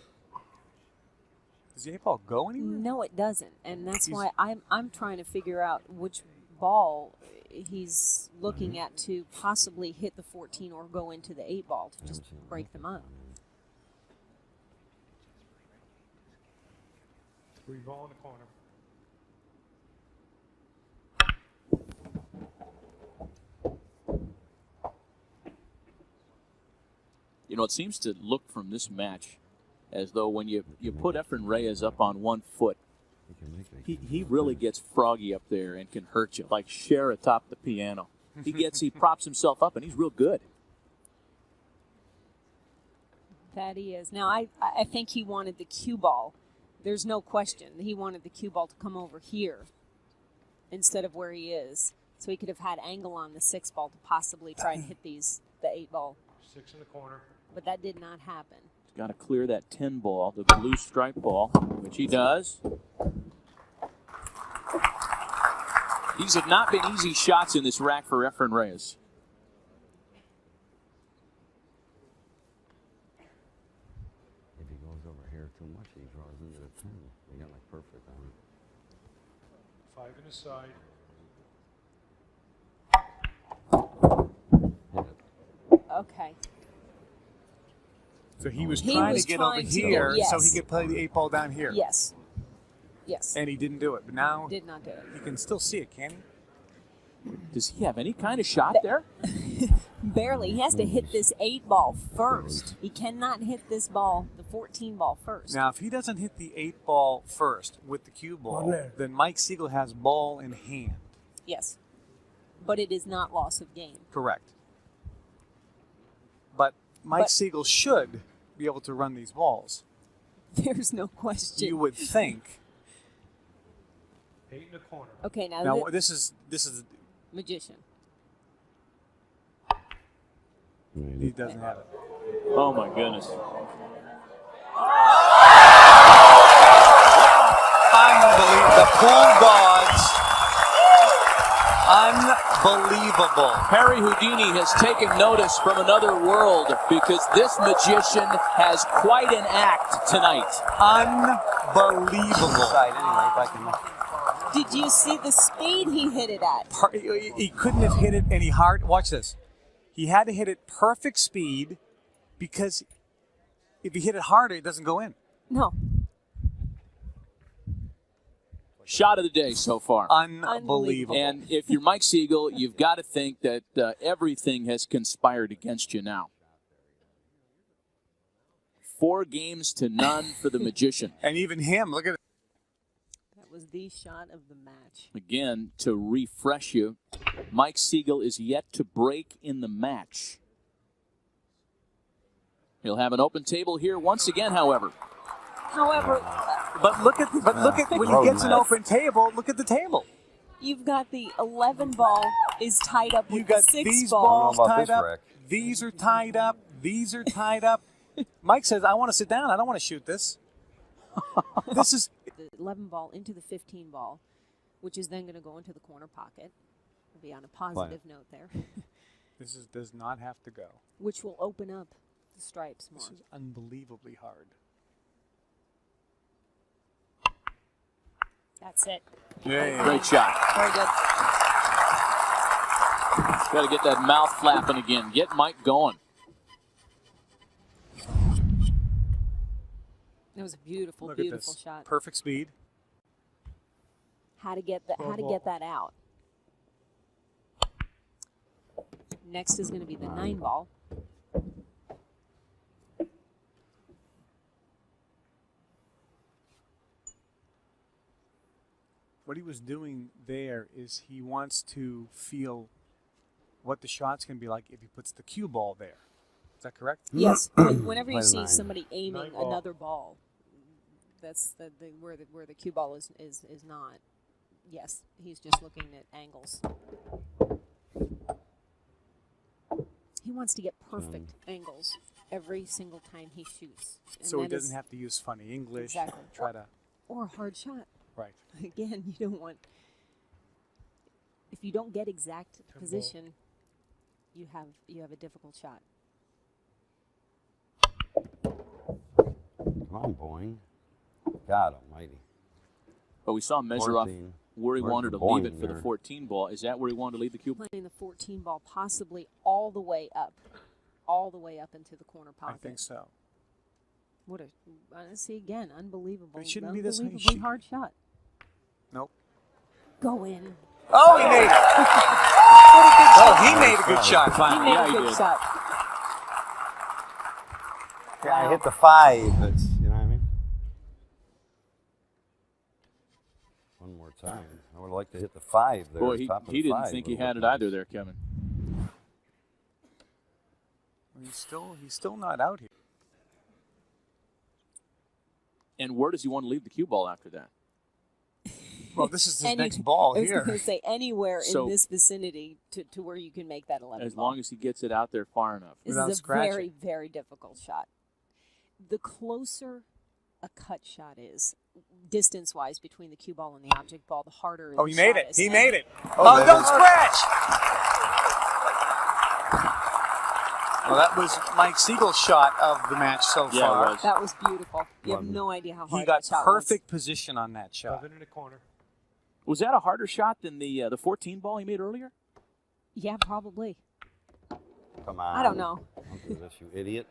Does the 8 ball go anywhere? No, it doesn't, and that's why I'm trying to figure out which ball he's looking at to possibly hit the 14 or go into the 8 ball to just break them up. 3 ball in the corner. You know, it seems to look from this match as though when you put Efren Reyes up on 1 foot, he really gets froggy up there and can hurt you, like Cher atop the piano. He props himself up, and he's real good. That he is. Now, I think he wanted the cue ball. There's no question. He wanted the cue ball to come over here instead of where he is, so he could have had angle on the 6 ball to possibly try and hit the 8 ball. 6 in the corner. But that did not happen. He's got to clear that 10 ball, the blue stripe ball, which he does. These have not been easy shots in this rack for Efren Reyes. If he goes over here too much, he draws into the 10. They got like perfect on it. 5 in the side. Okay. So he was He trying was to get trying over to go, here so yes. he could play the 8 ball down here. Yes. Yes. And he didn't do it. But now Did not do it. he can still see it, can he? Does he have any kind of shot there? Barely. He has to hit this 8 ball first. He cannot hit this ball, the 14 ball first. Now, if he doesn't hit the 8 ball first with the cue ball, then Mike Sigel has ball in hand. Yes. But it is not loss of game. Correct. But Mike Sigel should be able to run these balls. There's no question. You would think. 8 in the corner. Okay, now, Now this is magician. he doesn't have it. Oh, my goodness. Unbelievable. The pool gods. Unbelievable. Harry Houdini has taken notice from another world because this magician has quite an act tonight. Unbelievable. Did you see the speed he hit it at? He couldn't have hit it any hard. Watch this. He had to hit it perfect speed because if he hit it harder, it doesn't go in. No. Shot of the day so far. Unbelievable. And if you're Mike Sigel, you've got to think that everything has conspired against you now. 4 games to none for the magician. And even him, look at it. That was the shot of the match. Again, to refresh you, Mike Sigel is yet to break in the match. He'll have an open table here once again, however. But look at when he gets an open table, look at the table. You've got the 11 ball is tied up with You've got the 6 these ball. balls tied up. These are tied up. These are tied up. Mike says, I want to sit down. I don't want to shoot this. This is The 11 ball into the 15 ball, which is then going to go into the corner pocket. We'll be on a positive note there. does not have to go. Which will open up the stripes more. This is unbelievably hard. That's it. Great shot. Very good. Got to get that mouth flapping again. Get Mike going. That was a beautiful, Look at beautiful this. shot. Perfect speed. How to get that out. Next is going to be the 9 ball. What he was doing there is he wants to feel what the shot's going to be like if he puts the cue ball there. Is that correct? Yes. Whenever you see 9. somebody aiming 9 ball. another ball, that's where the cue ball is not. Yes, he's just looking at angles. He wants to get perfect angles every single time he shoots. And So he that is- doesn't have to use funny English. Exactly. Try to. or a hard shot. Right. Again, you don't want. If you don't get exact position, you have a difficult shot. Come on, Boeing. God almighty. But we saw him measure off 14. where he Where's wanted the to leave Boeing it for the there? 14 ball. Is that where he wanted to leave the cue? Playing the 14 ball possibly all the way up into the corner pocket. I think so. What a honestly again unbelievable. But it shouldn't be this high. Unbelievably hard shot. Nope. Go in. Oh, he made it. Oh, he made a good shot He finally. made Yeah, a he good did. shot. Yeah, I hit the 5. It's, you know what I mean? One more time. I would like to hit the 5 there. Boy, top of he the didn't 5 think would he look had it nice. either there, Kevin. He's still not out here. And where does he want to leave the cue ball after that? Well, this is his Any- next ball I was here. going to say anywhere So- in this vicinity to where you can make that 11 As ball. long as he gets it out there far enough. This without is a scratching. very, very difficult shot. The closer a cut shot is, distance-wise, between the cue ball and the object ball, the harder Oh, the he made shot it. is. He And made it. Oh, Oh, there don't it is. scratch. Well, that was Mike Siegel's shot of the match so Yeah, it far. was. That was beautiful. You have Wasn't it? no idea how hard He got that shot perfect position on that shot. 7 in the corner. Was that a harder shot than the 14 ball he made earlier? was. Yeah, probably. Come on. I don't know. Don't do this, you idiot.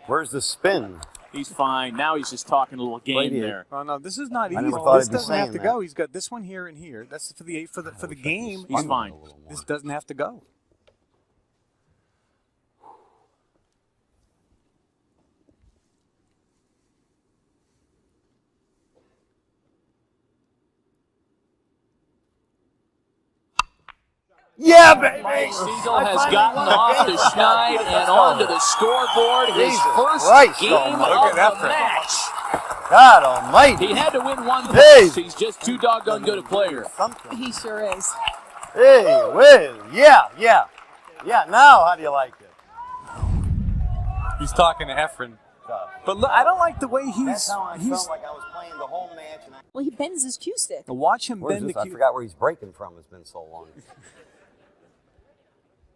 Where's the spin? He's fine. Now he's just talking a little game Right here. there. Oh no, this is not I easy. never thought This I'd be doesn't have to saying go. that. He's got this one here and here. That's for the I wish I could game. He's spin fine. it a little more. This doesn't have to go. Yeah, baby! Mike Sigel has gotten off the schneid and onto the scoreboard. His Jesus first Christ game almighty. of Look at the Efren. match. God almighty! He had to win one Hey. place. He's just too doggone good a player. Something. He sure is. Hey, Will. Yeah. Yeah, now how do you like it? He's talking to Efren. But look, I don't like the way That's how I he's. felt like I was playing the whole match. And Well, he bends his cue stick. Watch him Where's bend this? the I cue. forgot where he's breaking from. It's been so long.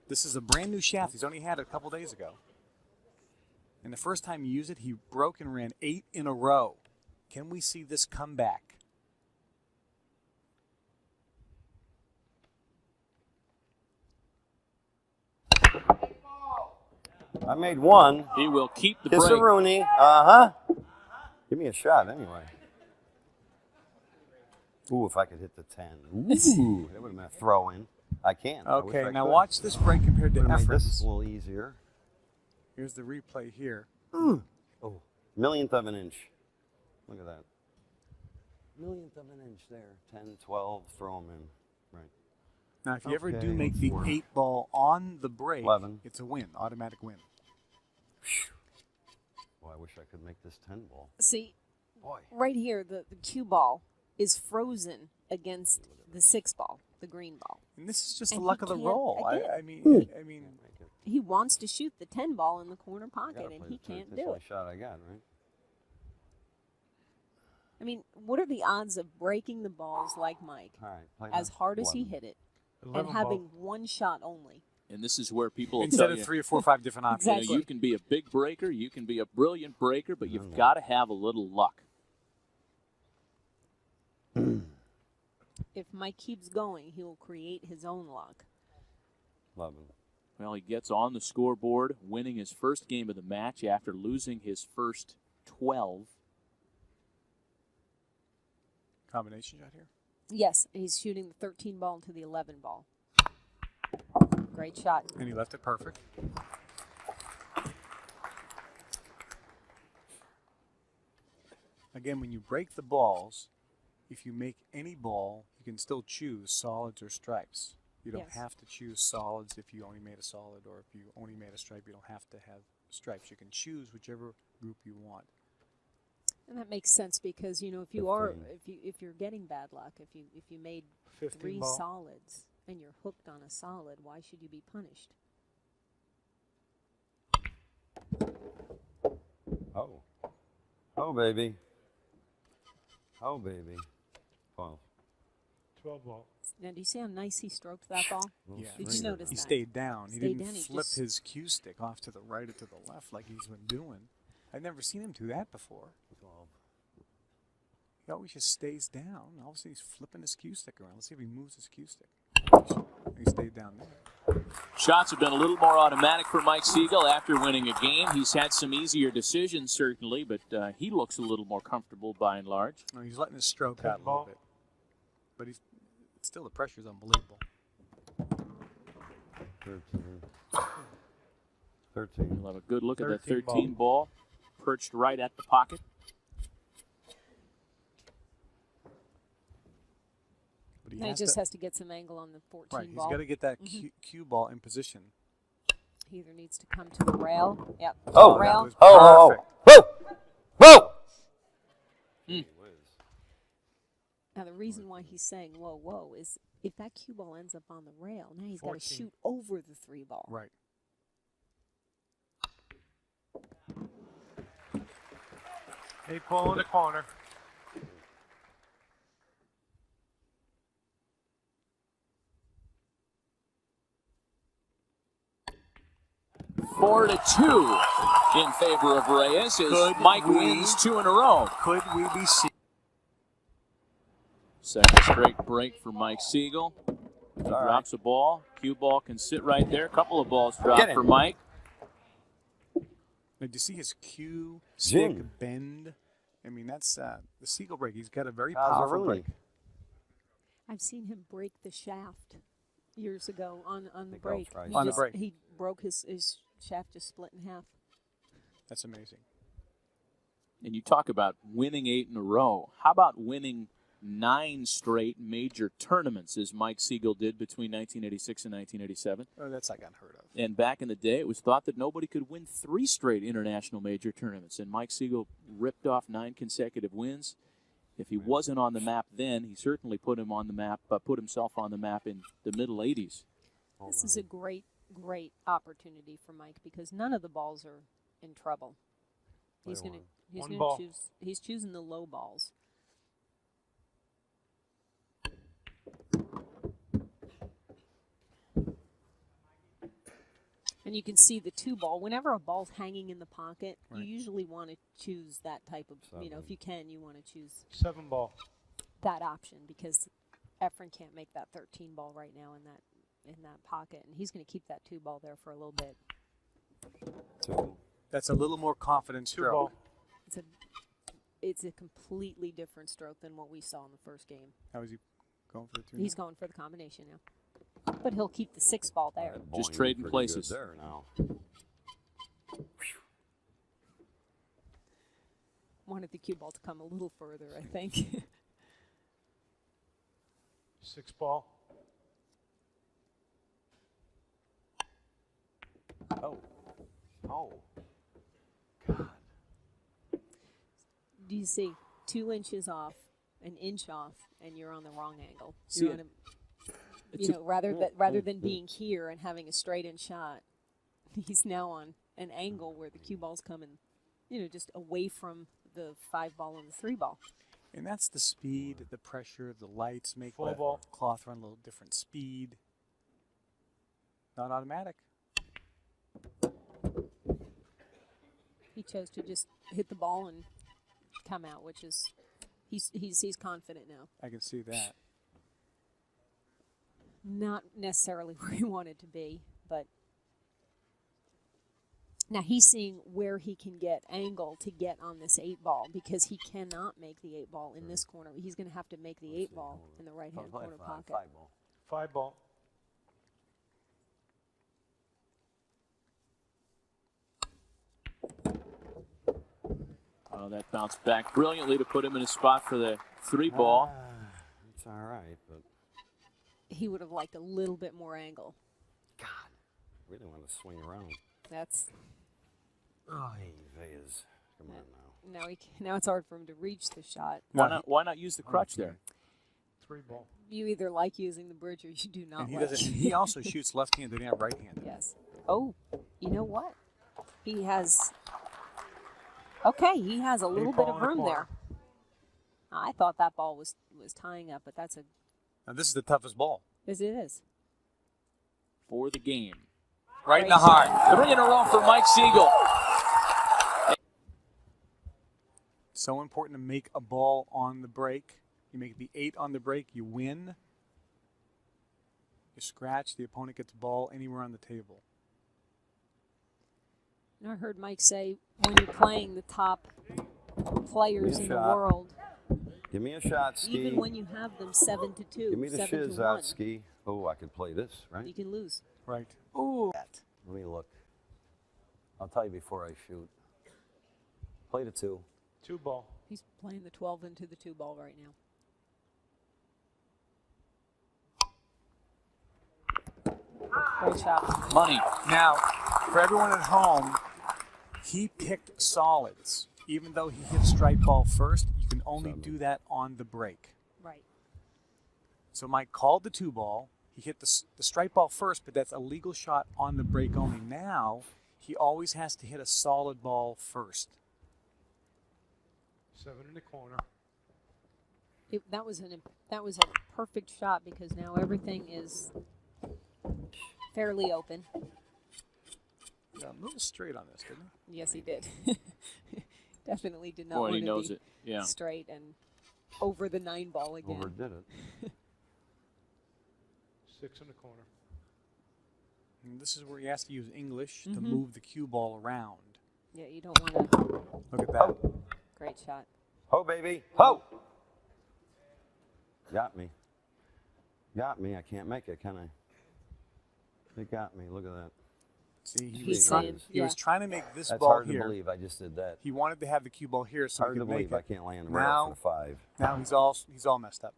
This is a brand new shaft. He's only had it a couple days ago. And the first time he used it, he broke and ran 8 in a row. Can we see this comeback? I made one. He will keep the break. Kiss-a-rooney. Uh-huh. Give me a shot anyway. Ooh, if I could hit the 10. Ooh, that would have been a throw-in. I can't. I wish Okay, I now could. watch this break compared to Would've made this Efren's. a little easier. Here's the replay here. Oh, millionth of an inch. Look at that. Millionth of an inch there. 10, 12, throw them in. Right. Now, if you ever do Okay, make the 4. 8 ball on the break, 11. it's a win, automatic win. Boy, I wish I could make this 10 ball. See, Boy. right here, the cue ball is frozen against the 6 ball, the green ball. And this is just the And luck he of the can't- roll. again. I mean, Can't make it. He wants to shoot the 10 ball in the corner I pocket, gotta and play he the 10. can't That's the do only it. shot I got, right? I mean, what are the odds of breaking the balls like Mike, All right. Play as that. hard as he 11. hit it, 11 and having one shot only? And this is where people will instead tell of you, 3 or 4 or 5 different options. you know, Exactly. you can be a big breaker, you can be a brilliant breaker, but you've Mm. got to have a little luck. If Mike keeps going, he will create his own luck. 11. Well, he gets on the scoreboard, winning his first game of the match after losing his first 12. Combination shot here. Yes, he's shooting the 13 ball into the 11 ball. Great shot. And he left it perfect. Again, when you break the balls, if you make any ball, you can still choose solids or stripes. You don't Yes. have to choose solids if you only made a solid, or if you only made a stripe, you don't have to have stripes. You can choose whichever group you want. And that makes sense because, you know, if you are 15. if you're getting bad luck, if you made 15 3 ball. solids and you're hooked on a solid, why should you be punished? Oh. Oh, baby. Oh, baby. 12. 12 ball. Now, do you see how nice he stroked that ball? Little Yeah. Did you stringer. notice He that? stayed down. He Stayed didn't down, he flip just- his cue stick off to the right or to the left like he's been doing. I've never seen him do that before. 12. He always just stays down. All of a sudden, he's flipping his cue stick around. Let's see if he moves his cue stick. He stayed down there. Shots have been a little more automatic for Mike Sigel after winning a game. He's had some easier decisions, certainly, but he looks a little more comfortable by and large. No, he's letting his stroke Ten out a little ball. bit. But he's still, the pressure's unbelievable. 13. 13. We'll have a good look at that 13 13 ball, perched right at the pocket. But he Now he has just to, has to get some angle on the 14 right, he's ball. got to get that cue ball in position. He either needs to come to the rail. Yep. Oh, the rail. was Oh, perfect. oh, whoa! Whoa! Now the reason why he's saying whoa, whoa is if that cue ball ends up on the rail, now he's got to 14. shoot over the 3 ball. Right. 8 ball in the corner. Four to 2 in favor of Reyes as Could Mike we- wins 2 in a row. Could we be seeing? Second straight break for Mike Sigel. He All right. drops a ball. Cue ball can sit right there. A couple of balls Get dropped him. for Mike. Now, do you see his cue Zing. stick bend? I mean, that's the Sigel break. He's got a very How's it powerful really? break. I've seen him break the shaft years ago on the Think break. I'll try He On the just- break. He broke his shaft just split in half. That's amazing. And you talk about winning 8 in a row. How about winning 9 straight major tournaments as Mike Sigel did between 1986 and 1987? Oh, that's like unheard of. And back in the day, it was thought that nobody could win 3 straight international major tournaments. And Mike Sigel ripped off 9 consecutive wins. If he wasn't on the map then, he certainly put himself on the map in the middle 80s. This is a great, great opportunity for Mike because none of the balls are in trouble. He's Play gonna one. he's One gonna ball. choose he's choosing the low balls. And you can see the 2-ball. Whenever a ball's hanging in the pocket, Right. you usually want to choose that type of, you know, Seven. if you can, you want to choose 7 ball. that option because Efren can't make that 13 ball right now in that pocket, and he's going to keep that 2-ball there for a little bit. 2. That's a little more confident 2 stroke. ball. It's a completely different stroke than what we saw in the first game. How is he going for the 3? He's going for the combination now, but he'll keep the 6 ball there. Just Boing, trading pretty places. good there now. Wanted the cue ball to come a little further, I think. 6 ball. Oh. Oh. God. Do you see 2 inches off, an inch off, and you're on the wrong angle? See You're it. on It's you a- know, rather than being here and having a straight in shot, he's now on an angle where the cue ball's coming, you know, just away from the 5 ball and the 3 ball. And that's the speed, the pressure, the lights make 4 the ball. cloth run a little different speed. Not automatic. He chose to just hit the ball and come out, which is he's confident now. I can see that. Not necessarily where he wanted to be, but now he's seeing where he can get angle to get on this 8 ball because he cannot make the 8 ball in this corner. He's going to have to make the 8 ball in the right hand corner pocket. 5 ball. 5 ball. Oh, that bounced back brilliantly to put him in a spot for the 3 ball. It's all right, but He would have liked a little bit more angle. God, really want to swing around. That's Oh, Veyes. Come on now. now it's hard for him to reach the shot. Why not use the crutch there? 3 ball. You either like using the bridge or you do not. And he like. doesn't. And he also shoots left-handed and right-handed. Yes. Oh, you know what? He has. Okay, he has a little bit ball of in the room corner. there. I thought that ball was tying up, but that's a. Now this is the toughest ball. Yes, it is. For the game. Right in the heart. 3 in a row for Mike Sigel. So important to make a ball on the break. You make the 8 on the break, you win. You scratch, the opponent gets the ball anywhere on the table. And I heard Mike say when you're playing the top players Give me in a the shot. world, Give me a shot, Ski. even when you have them 7-2, Give me the 7-1, shiz out, Ski. Oh, I could play this, right? you can lose. Right. Ooh. Let me look. I'll tell you before I shoot. Play the 2. 2 ball. He's playing the 12 into the 2 ball right now. Great shot. Money. Now, for everyone at home, he picked solids. Even though he hit strike ball first, you can only do that on the break. Right. So Mike called the 2 ball. He hit the strike ball first, but that's a legal shot on the break only. Now, he always has to hit a solid ball first. 7 in the corner. That was a perfect shot because now everything is fairly open. Yeah, a little straight on this, didn't he? Yes, he did. Definitely did not Boy, want he to knows be it. Yeah. straight and over the 9 ball again. Overdid it. 6 in the corner. And this is where he has to use English to move the cue ball around. Yeah, you don't want to. Look at that. Great shot. Ho, baby. Ho! Got me. Got me. I can't make it, can I? They got me. Look at that. See, he He's was, saying, he was trying to make this That's ball hard here. to believe. I just did that. He wanted to have the cue ball here so Hard he to could make believe I it. can't land the rail for the 5. Now he's all messed up.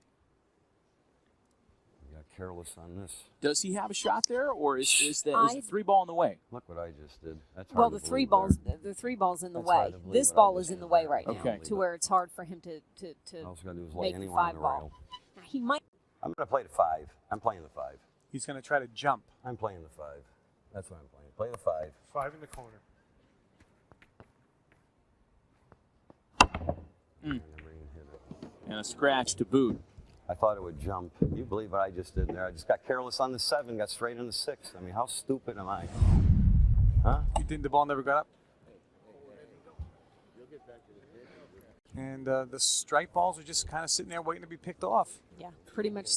You got careless on this. Does he have a shot there, or is the 3 ball in the way? Look what I just did. That's hard Well, to the 3 believe balls, there. the 3 balls in the That's hard way. to believe This what I ball just is in the did way there. right I now, can't to believe where it's hard for him to I was going to do is lay make the anyone on 5 the ball. rail. Now, he might. I'm going to play the 5. I'm playing the 5. He's going to try to jump. I'm playing the 5. That's what I'm playing. Play the 5. 5 in the corner. I never even hit it. And a scratch to boot. I thought it would jump. You believe what I just did there? I just got careless on the 7, got straight on the 6. I mean, how stupid am I? Huh? You think the ball never got up? And the strike balls are just kind of sitting there waiting to be picked off. Yeah, pretty much.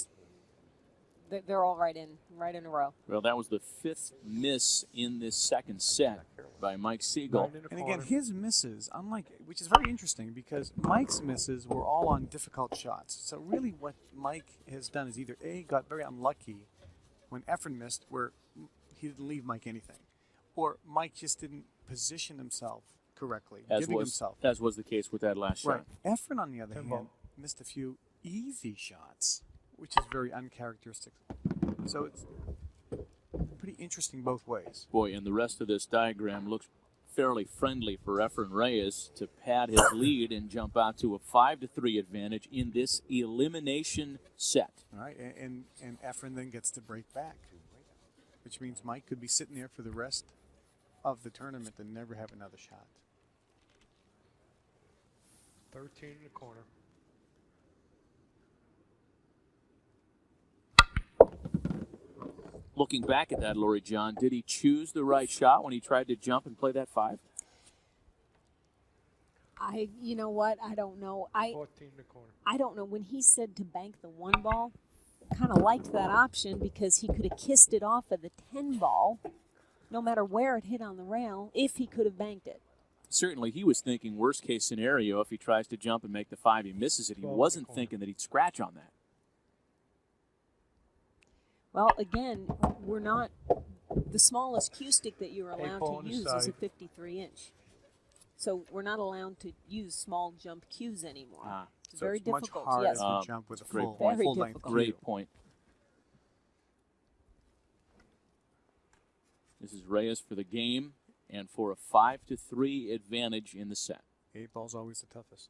They're all right in a row. Well, that was the 5th miss in this second set by Mike Sigel. And again, his misses, which is very interesting because Mike's misses were all on difficult shots. So really what Mike has done is either A, got very unlucky when Efren missed where he didn't leave Mike anything, or Mike just didn't position himself correctly, As was the case with that last shot. Right. Efren, on the other hand, missed a few easy shots, which is very uncharacteristic. So it's pretty interesting both ways. Boy, and the rest of this diagram looks fairly friendly for Efren Reyes to pad his lead and jump out to a 5-3 advantage in this elimination set. All right, and Efren then gets to break back, which means Mike could be sitting there for the rest of the tournament and never have another shot. 13 in the corner. Looking back at that, Lori John, did he choose the right shot when he tried to jump and play that 5? You know what? I don't know. 14 in the corner. I don't know. When he said to bank the 1 ball, kind of liked that option because he could have kissed it off of the 10 ball, no matter where it hit on the rail, if he could have banked it. Certainly, he was thinking worst case scenario if he tries to jump and make the 5, he misses it. He wasn't thinking that he'd scratch on that. Well, again, we're not the smallest cue stick that you're allowed to use is a 53-inch. So we're not allowed to use small jump cues anymore. It's very difficult. Much harder Yes, to jump with a full very length difficult. Great point. This is Reyes for the game and for a 5-3 advantage in the set. 8 ball's always the toughest.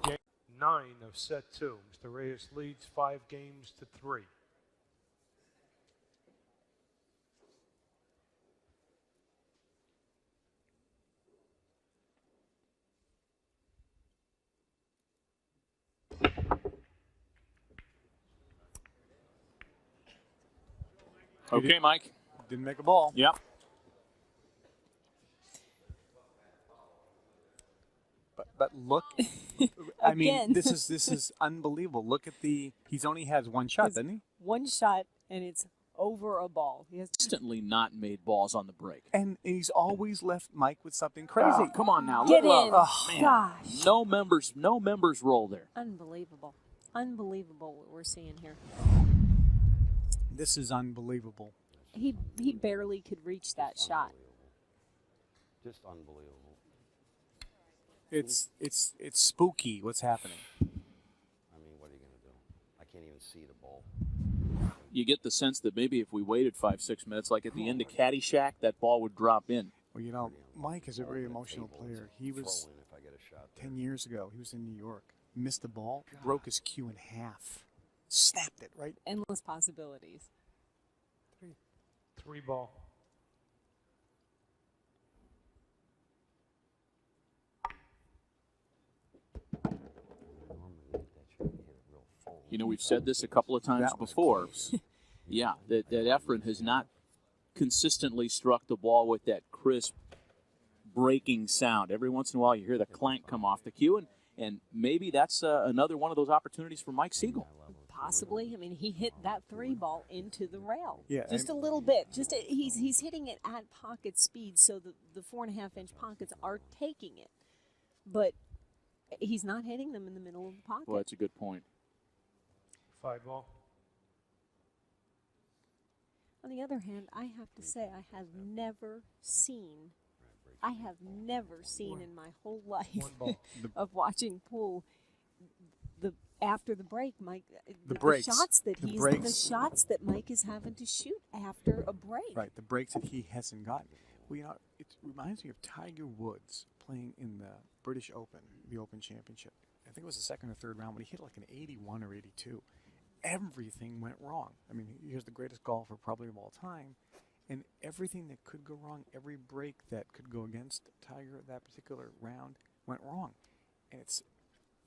Game 9 of set 2. Mr. Reyes leads 5-3. Okay, Mike. Didn't make a ball. Yep. But look, I mean, Again. this is unbelievable. Look at he's only has 1 shot, doesn't he? 1 shot, and it's over a ball. He has Instantly not made balls on the break. And he's always left Mike with something crazy. Come on now. Get in. Man. Gosh. No members roll there. Unbelievable. Unbelievable what we're seeing here. This is unbelievable. He barely could reach that shot. Just unbelievable. It's spooky what's happening. I mean, what are you going to do? I can't even see the ball. You get the sense that maybe if we waited 5-6 minutes, like at the end of Caddyshack, that ball would drop in. Well, you know, Mike is a very emotional player. He was 10 years ago. He was in New York, missed the ball, broke his cue in half, snapped it right. Endless possibilities. 3 ball. You know, we've said this a couple of times before. Yeah, that Efren has not consistently struck the ball with that crisp breaking sound. Every once in a while you hear the clank come off the cue, and maybe that's another one of those opportunities for Mike Sigel. Possibly. I mean, he hit that 3 ball into the rail. Yeah, just a little bit. He's hitting it at pocket speed, so the 4.5-inch pockets are taking it. But he's not hitting them in the middle of the pocket. Well, that's a good point. 5 ball. On the other hand, I have to say I have never seen in my whole life of watching pool after the break, Mike, the shots that Mike is having to shoot after a break. Right, the breaks that he hasn't gotten. Well, you know, it reminds me of Tiger Woods playing in the British Open, the Open Championship. I think it was the 2nd or 3rd round, but he hit like an 81 or 82. Everything went wrong. I mean, he was the greatest golfer probably of all time, and everything that could go wrong, every break that could go against Tiger that particular round went wrong. And it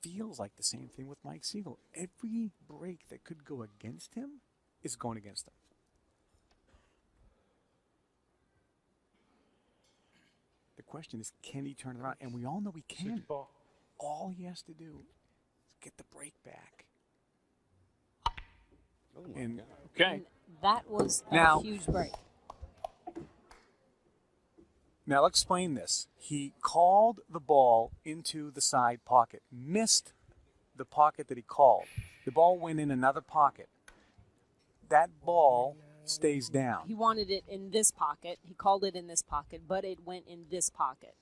feels like the same thing with Mike Sigel. Every break that could go against him is going against him. question is, can he turn it around? And we all know he can. 6 ball. All he has to do is get the break back. Oh my And God. Okay. And that was a Now- huge break. Now, I'll explain this. He called the ball into the side pocket, missed the pocket that he called. The ball went in another pocket. That ball stays He down. wanted it in this pocket. He called it in this pocket, but it went in this pocket.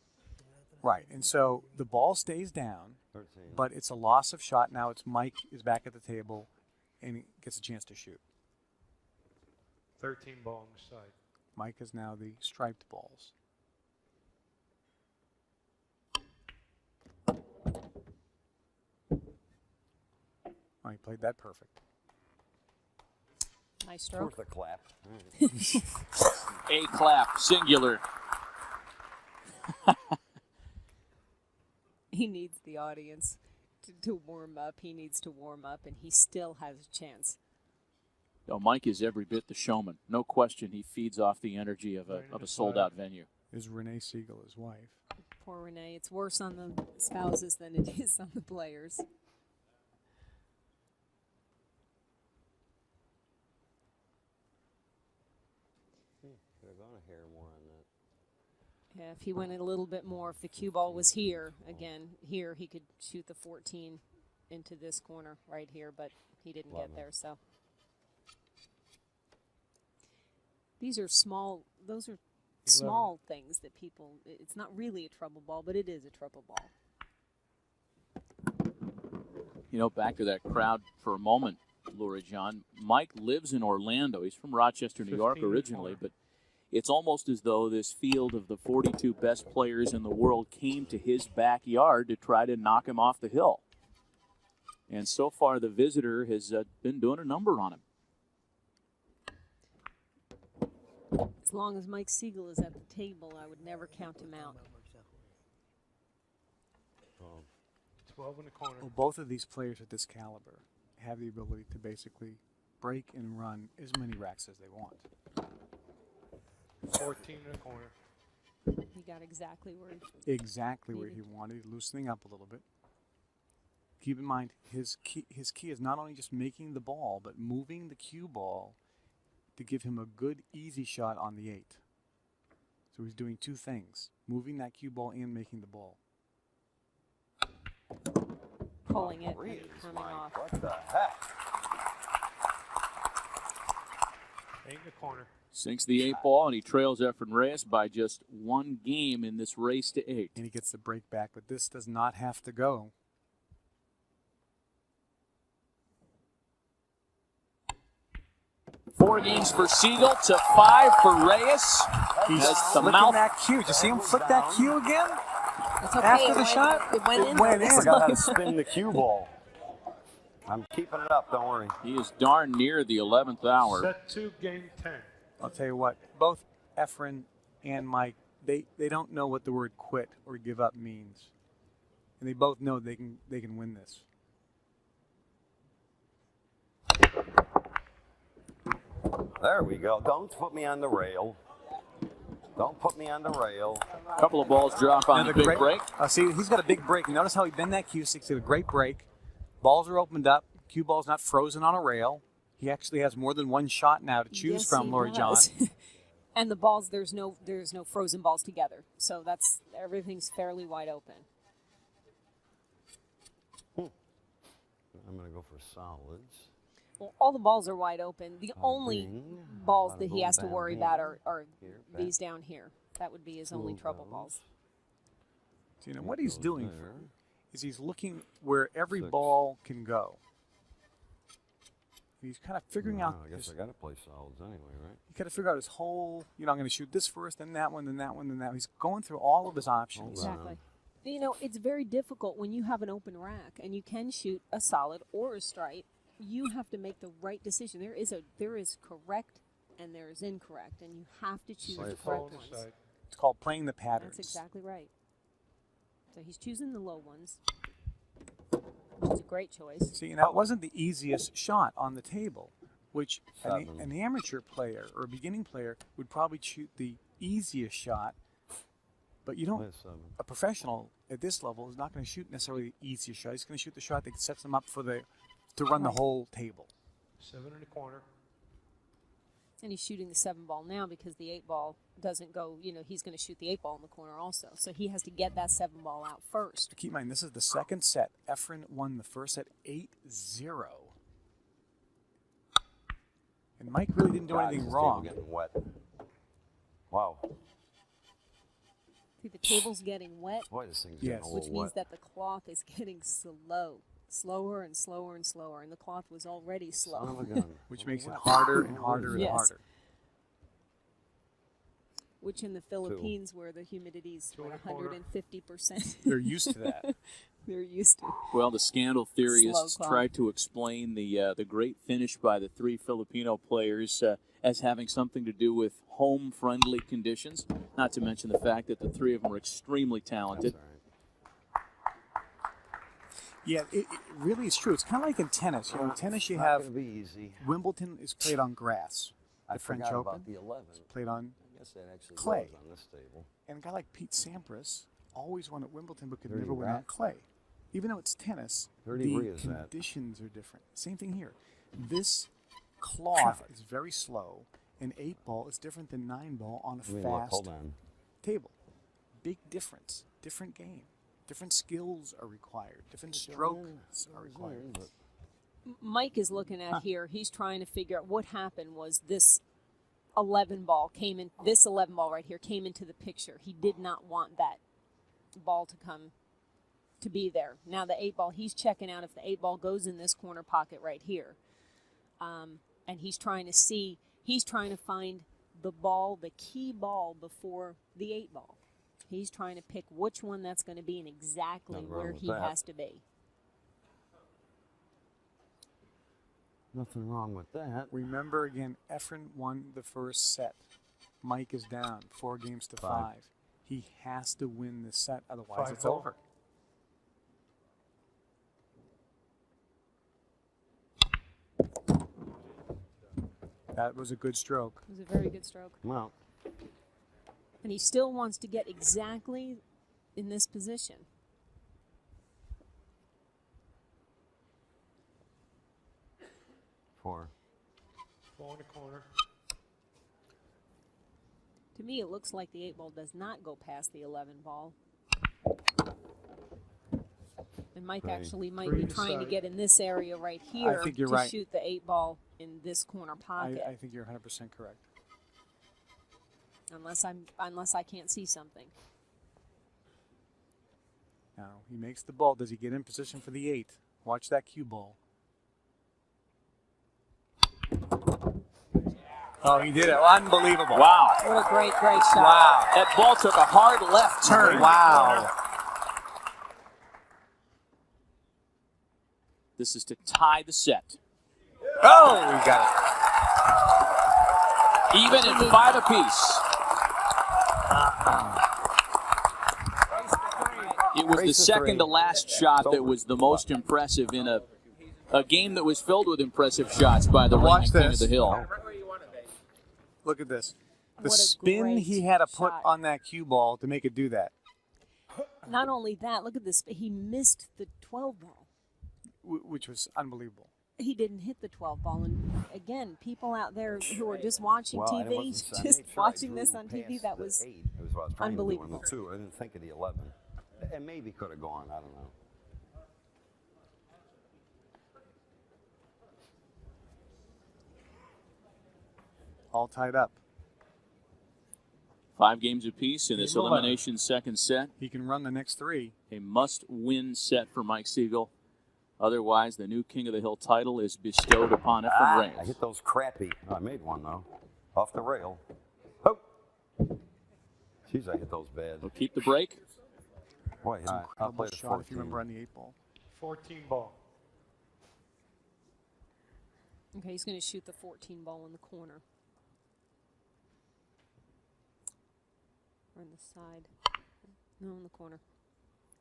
Right. And so the ball stays down, 13. but it's a loss of shot. Now it's Mike is back at the table and he gets a chance to shoot. 13 ball on the side. Mike is now the striped balls. Oh, he played that perfect. Nice stroke. Worth a clap. A clap, singular. He needs the audience to warm up. He needs to warm up, and he still has a chance. Oh, Mike is every bit the showman. No question, he feeds off the energy of a sold-out venue. Is Renee Sigel his wife? Poor Renee. It's worse on the spouses than it is on the players. They're going to hear more on that. Yeah, if he went in a little bit more, if the cue ball was here, again, here, he could shoot the 14 into this corner right here, but he didn't Love get it. there, so. These are small, those are small things that people, it's not really a trouble ball, but it is a trouble ball. You know, back to that crowd for a moment, Lori John. Mike lives in Orlando. He's from Rochester, New York 15 originally, corner. but it's almost as though this field of the 42 best players in the world came to his backyard to try to knock him off the hill. And so far, the visitor has been doing a number on him. As long as Mike Sigel is at the table, I would never count him out. 12 in the corner. Well, both of these players at this caliber have the ability to basically break and run as many racks as they want. 14 in the corner. He got exactly where he Exactly where he wanted, loosening up a little bit. Keep in mind, his key is not only just making the ball, but moving the cue ball to give him a good, easy shot on the 8. So he's doing two things, moving that cue ball and making the ball. pulling it and Reeves, coming Mike, off. what the heck? 8 in the corner. Sinks the 8 ball, and he trails Efren Reyes by just 1 game in this race to 8. And he gets the break back, but this does not have to go. Four games for Sigel to 5 for Reyes. He's That's the flicking mouth. that cue. Did you see him flick that cue again? It's okay. After it the went, shot, it went in. went this in. Forgot how time. to spin the cue ball. I'm keeping it up, don't worry. He is darn near the 11th hour. Set 2, game 10. I'll tell you what, both Efren and Mike, they don't know what the word quit or give up means. And they both know they can win this. There we go. Don't put me on the rail. Don't put me on the rail. A couple of balls drop on the Another big break. See, he's got a big break. Notice how he bent that cue stick. He's got a great break. Balls are opened up. Cue ball's not frozen on a rail. He actually has more than one shot now to choose Yes, from, he Lori John. does. And the balls, there's no frozen balls together, so that's everything's fairly wide open. I'm going to go for solids. Well, all the balls are wide open. The only Bing. balls Bada that he boom, has to bada worry bing. about are Here, these down here. That would be his only Two of trouble those. balls. So, you know, what he's Goes doing there. is he's looking where every 6. ball can go. He's kind of figuring out. I guess I got to play solids anyway, right? He got to figure out his whole. You know, I'm going to shoot this first, then that one, then that one, then that. He's going through all of his options. Hold on. Exactly. You know, it's very difficult when you have an open rack and you can shoot a solid or a straight. You have to make the right decision. There is correct and there is incorrect, and you have to choose Slice the Ball correct on the ones. side. It's called playing the patterns. That's exactly right. So he's choosing the low ones, which is a great choice. See, and that wasn't the easiest shot on the table, which an 7. amateur player or a beginning player would probably shoot the easiest shot But you don't. Where's 7? A professional at this level is not going to shoot necessarily the easiest shot. He's going to shoot the shot that sets them up to run the whole table. 7 in the corner. And he's shooting the 7 ball now because the 8 ball doesn't go, he's going to shoot the 8 ball in the corner also. So he has to get that 7 ball out first. Keep in mind, this is the second set. Efren won the first set 8-0. And Mike really didn't do anything wrong. Getting wet. Wow. See, the table's getting wet, Boy, this thing's getting a little which means wet. that the clock is getting slower and slower and slower, and the clock was already slow. Son of a gun. Which makes it harder and harder and Yes. harder. Which in the Philippines, where the humidity's 150%, They're used to that. they're used to. Well, the scandal theorists Slow clock. tried to explain the great finish by the 3 Filipino players as having something to do with home-friendly conditions, not to mention the fact that the 3 of them are extremely talented. That's all right. Yeah, it really is true. It's kind of like in tennis. In tennis, you It's not have gonna be easy. Wimbledon is played on grass. I The French forgot Open about the 11. played on, I guess that actually clay. was on this table. and a guy like Pete Sampras always won at Wimbledon but could Dirty never win on rat. clay. Even though it's tennis, Dirty the Rhea is that. conditions are different. Same thing here. This cloth is very slow, and 8 ball is different than 9 ball on a I mean, look, fast hold on. table. Big difference. Different game. Different skills are required. Different strokes are required. Mike is looking at here. He's trying to figure out what happened was this 11 ball came in. This 11 ball right here came into the picture. He did not want that ball to be there. Now the 8 ball, he's checking out if the 8 ball goes in this corner pocket right here. And he's trying to see, he's trying to find the ball, the key ball before the 8 ball. He's trying to pick which one that's going to be and exactly Nothing wrong where with he that. has to be. Nothing wrong with that. Remember again, Efren won the first set. Mike is down 4 games to 5. He has to win this set, otherwise 5 it's ball. over. That was a good stroke. It was a very good stroke. Well, And he still wants to get exactly in this position. four. 4 in the corner. To me, it looks like the 8 ball does not go past the 11 ball. And Mike Right. actually might Three be to trying to side. get in this area right here think you're to right. shoot the 8 ball in this corner pocket. I think you're 100% correct. unless I can't see something. Now, he makes the ball. Does he get in position for the 8? Watch that cue ball. Oh, he did it. Unbelievable. Wow. What a great shot. Wow. That ball took a hard left turn. Wow. This is to tie the set. Oh, we got it. Even at 5 apiece. It was the Race to second three. to last shot It's that over. was the most impressive in a game that was filled with impressive shots by the Watch reigning king of this. the hill. Look at this. The What a spin great he had to put shot. on that cue ball to make it do that, Not only that, look at this. He missed the 12 ball. which was unbelievable. He didn't hit the 12 ball. And again, people out there who are just watching Well, I TV, wasn't- I just made sure I watching this drew on TV, past that the was 8. It was what I was trying to do on unbelievable. the 2. I didn't think of the 11. And maybe could have gone. I don't know. All tied up. 5 games apiece in this Game 11. elimination second set. He can run the next 3. A must-win set for Mike Sigel. Otherwise, the new King of the Hill title is bestowed upon Efren I Reyes. hit those crappy. I made one, though. Off the rail. Oh! Jeez, I hit those bad. We'll keep the break. Boy, I'll Incredible play the shot 14. if you remember on the 8 ball. 14 ball. Okay, he's going to shoot the 14 ball in the corner. Or in the side. No, in the corner.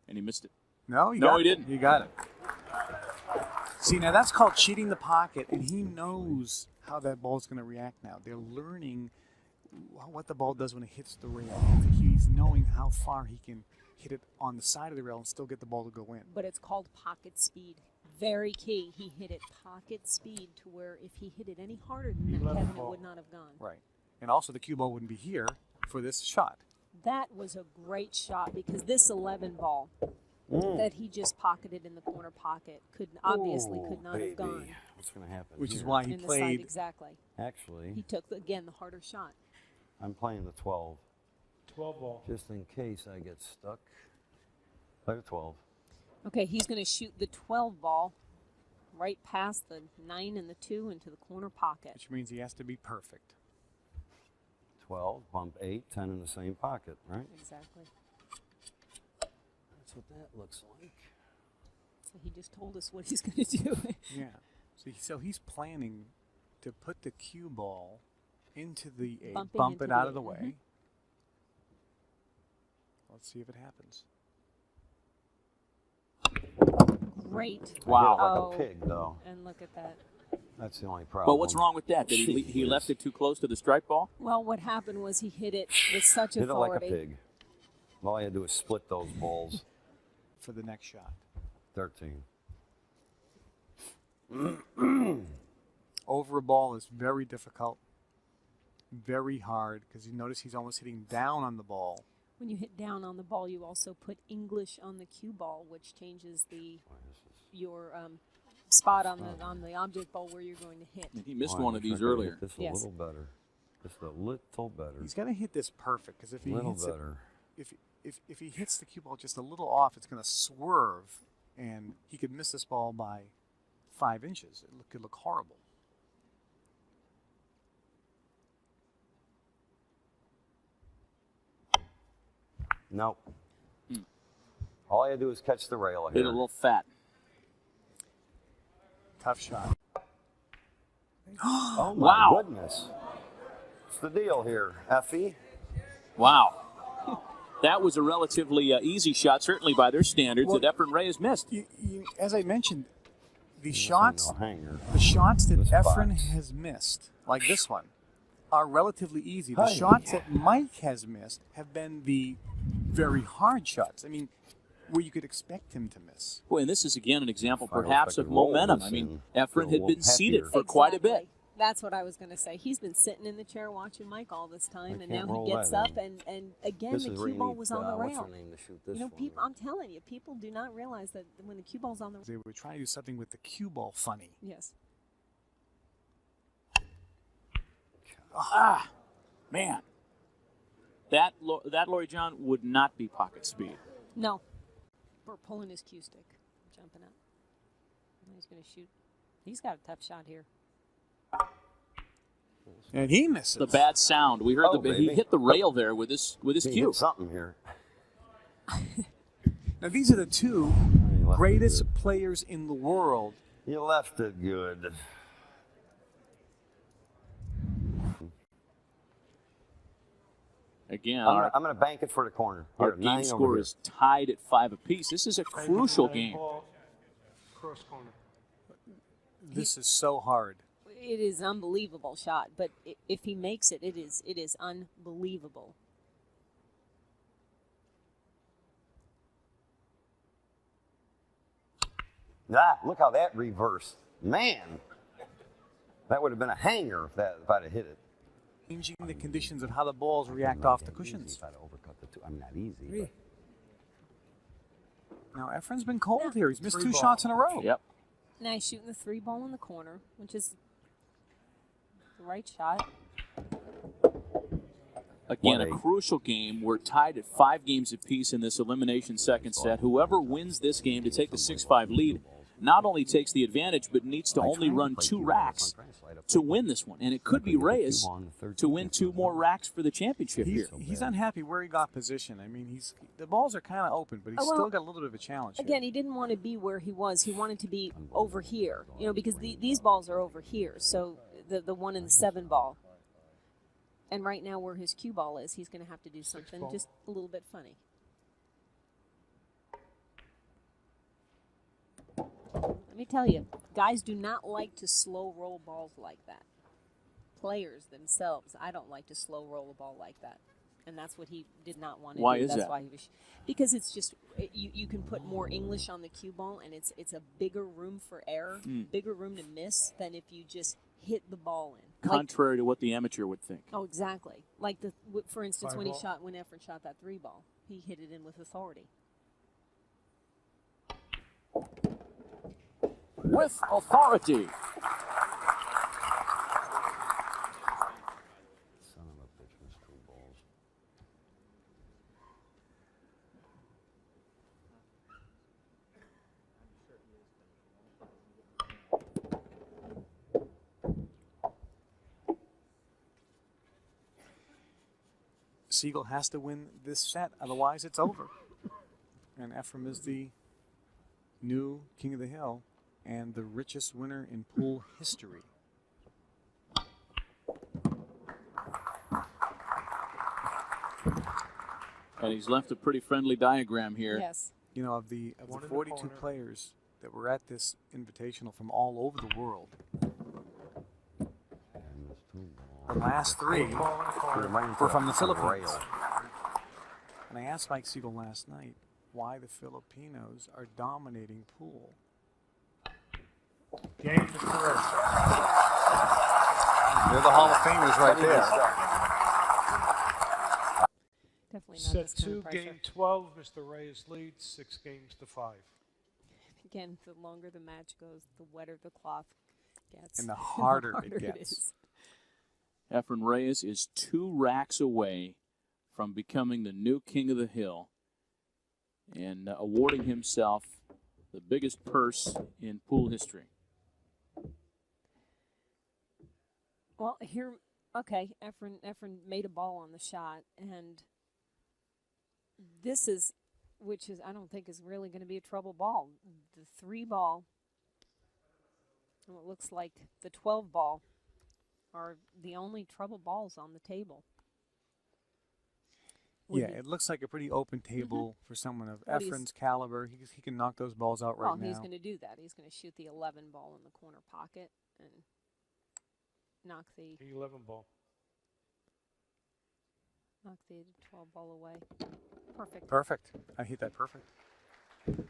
And he missed it. No, he No, got he it. didn't. He got it. See, now that's called cheating the pocket, and he knows how that ball's going to react now. They're learning what the ball does when it hits the rail. He's knowing how far he can hit it on the side of the rail and still get the ball to go in. But it's called pocket speed. Very key. He hit it pocket speed to where if he hit it any harder than that, Kevin, it would not have gone. Right. And also the cue ball wouldn't be here for this shot. That was a great shot because this 11 ball that he just pocketed in the corner pocket could not have gone. What's going to happen? Which here? is why he in the played. side exactly. Actually, He took again the harder shot. I'm playing the 12. 12 ball. Just in case I get stuck. Play the 12. Okay, he's going to shoot the 12 ball right past the 9 and the 2 into the corner pocket. Which means he has to be perfect. 12, bump 8, 10 in the same pocket, right? Exactly. That's what that looks like. So he just told us what he's going to do. Yeah. So he's planning to put the cue ball into the 8, bump it out of the way. Let's see if it happens. Great. Wow. I hit it like a pig, though. And look at that. That's the only problem. Well, what's wrong with that? Did he left it too close to the strike ball? Well, what happened was he hit it with such Hit it like a authority. pig. All I had to do was split those balls. For the next shot. 13. Over a ball is very difficult. Very hard because you notice he's almost hitting down on the ball. When you hit down on the ball, you also put English on the cue ball, which changes your spot on the object ball where you're going to hit. He missed Boy, one of I wish I these could earlier. hit this Yes. a little better. Just a little better. He's got to hit this perfect because if he little hits better. it, if he hits the cue ball just a little off, it's going to swerve, and he could miss this ball by 5 inches. It could look horrible. Nope. All I had to do was catch the rail here. Hit a little fat. Tough shot. Oh, my Wow. goodness. What's the deal here, Effie? Wow. That was a relatively easy shot, certainly by their standards, Well, that Efren Reyes missed. As I mentioned, the This ain't shots no hanger. that This Efren box. has missed, like this one, are relatively easy. The Hey. shots that Mike has missed have been the very hard shots. I mean, where you could expect him to miss. Boy, and this is again an example If I perhaps could of roll momentum. this I mean, in, Efren feel a had been little seated happier. for quite a bit. Exactly. That's what I was going to say. He's been sitting in the chair watching Mike all this time, and can't now roll he gets that up, in. and again, This the is where cue you ball need, was on the what's rail. her name to shoot this You know, for people, me. I'm telling you, people do not realize that when the cue ball's on the They were trying to do something with the cue ball funny. yes. Ah, man. That Laurie John would not be pocket speed. No. Or pulling his cue stick, jumping up. Now he's going to shoot. He's got a tough shot here. And he misses. The bad sound. We heard Oh, he baby. hit the rail there with his He cue. hit something here. Now, these are the two He left it greatest good. players in the world. You left it good. Again, I'm our going to bank it for the corner. Here, 9 game over score here. is tied at 5 apiece. This is a crucial game. Ball, cross corner. This is so hard. It is an unbelievable shot, but if he makes it, it is unbelievable. Ah, look how that reversed. Man, that would have been a hanger if I'd have hit it. Changing the conditions of how the balls react off the Not easy cushions. If I'd have overcut the two. I mean, not easy. But Now, Efren's been cold here. He's missed 2 ball. shots in a row. Yep. Now he's shooting the 3 ball in the corner, which is the right shot. Again, a 1-8. crucial game. We're tied at 5 games apiece in this elimination second set. Whoever wins this game to take the 6-5 lead not only takes the advantage, but needs to only run 2 racks to win this one. And it could be Reyes to win 2 more racks for the championship here. He's unhappy where he got position. I mean, the balls are kind of open, but he's Oh, well, still got a little bit of a challenge here. Again, he didn't want to be where he was. He wanted to be over here, because these balls are over here. So the 1 and the 7 ball. And right now where his cue ball is, he's going to have to do something ball. just a little bit funny. Let me tell you, guys do not like to slow roll balls like that. players themselves, I don't like to slow roll a ball like that. And that's what he did not want to Why do. is That's that? why he was, because it's just you can put more English on the cue ball, and it's a bigger room for error, bigger room to miss than if you just hit the ball in. Contrary to what the amateur would think. Oh, exactly. Like for instance, Fly when ball. when Efren shot that 3 ball, he hit it in with authority. With authority. Son of a bitch, missed 2 balls. Sigel has to win this set, otherwise it's over. And Efren is the new King of the Hill and the richest winner in pool history. And he's left a pretty friendly diagram here. Yes. You know, of the One in the 42 corner. players that were at this invitational from all over the world, And missed 2 balls. the last 3 Ball in the corner. were from the Philippines. Rail. And I asked Mike Sigel last night why the Filipinos are dominating pool. Game, Mr. Reyes. They're the Hall of Famers right there. Definitely not Set this kind 2, of pressure. game 12. Mr. Reyes leads 6 games to 5. Again, the longer the match goes, the wetter the cloth gets. And the harder it it gets. is. Efren Reyes is 2 racks away from becoming the new King of the Hill and awarding himself the biggest purse in pool history. Well, here, okay, Efren made a ball on the shot, and this is, which is, I don't think is really going to be a trouble ball. The 3 ball, and what looks like the 12 ball, are the only trouble balls on the table. Yeah, it looks like a pretty open table for someone of What he's- Efren's caliber. He can knock those balls out right Well, now. he's going to do that. He's going to shoot the 11 ball in the corner pocket and knock the 11 ball. 12 ball away. Perfect. Perfect. I hit that perfect. And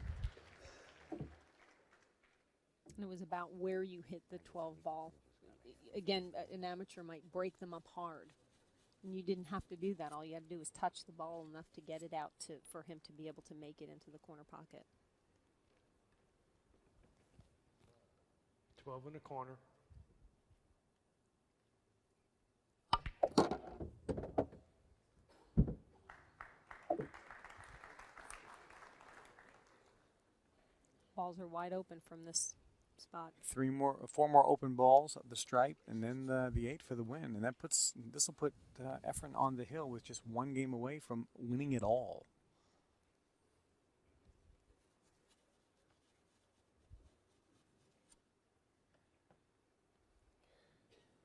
it was about where you hit the 12 ball. Again, an amateur might break them up hard. And you didn't have to do that. All you had to do was touch the ball enough to get it out for him to be able to make it into the corner pocket. 12 in the corner. Balls are wide open from this spot. 4 more open balls of the stripe, and then the 8 for the win. And this will put Efren on the hill with just 1 game away from winning it all.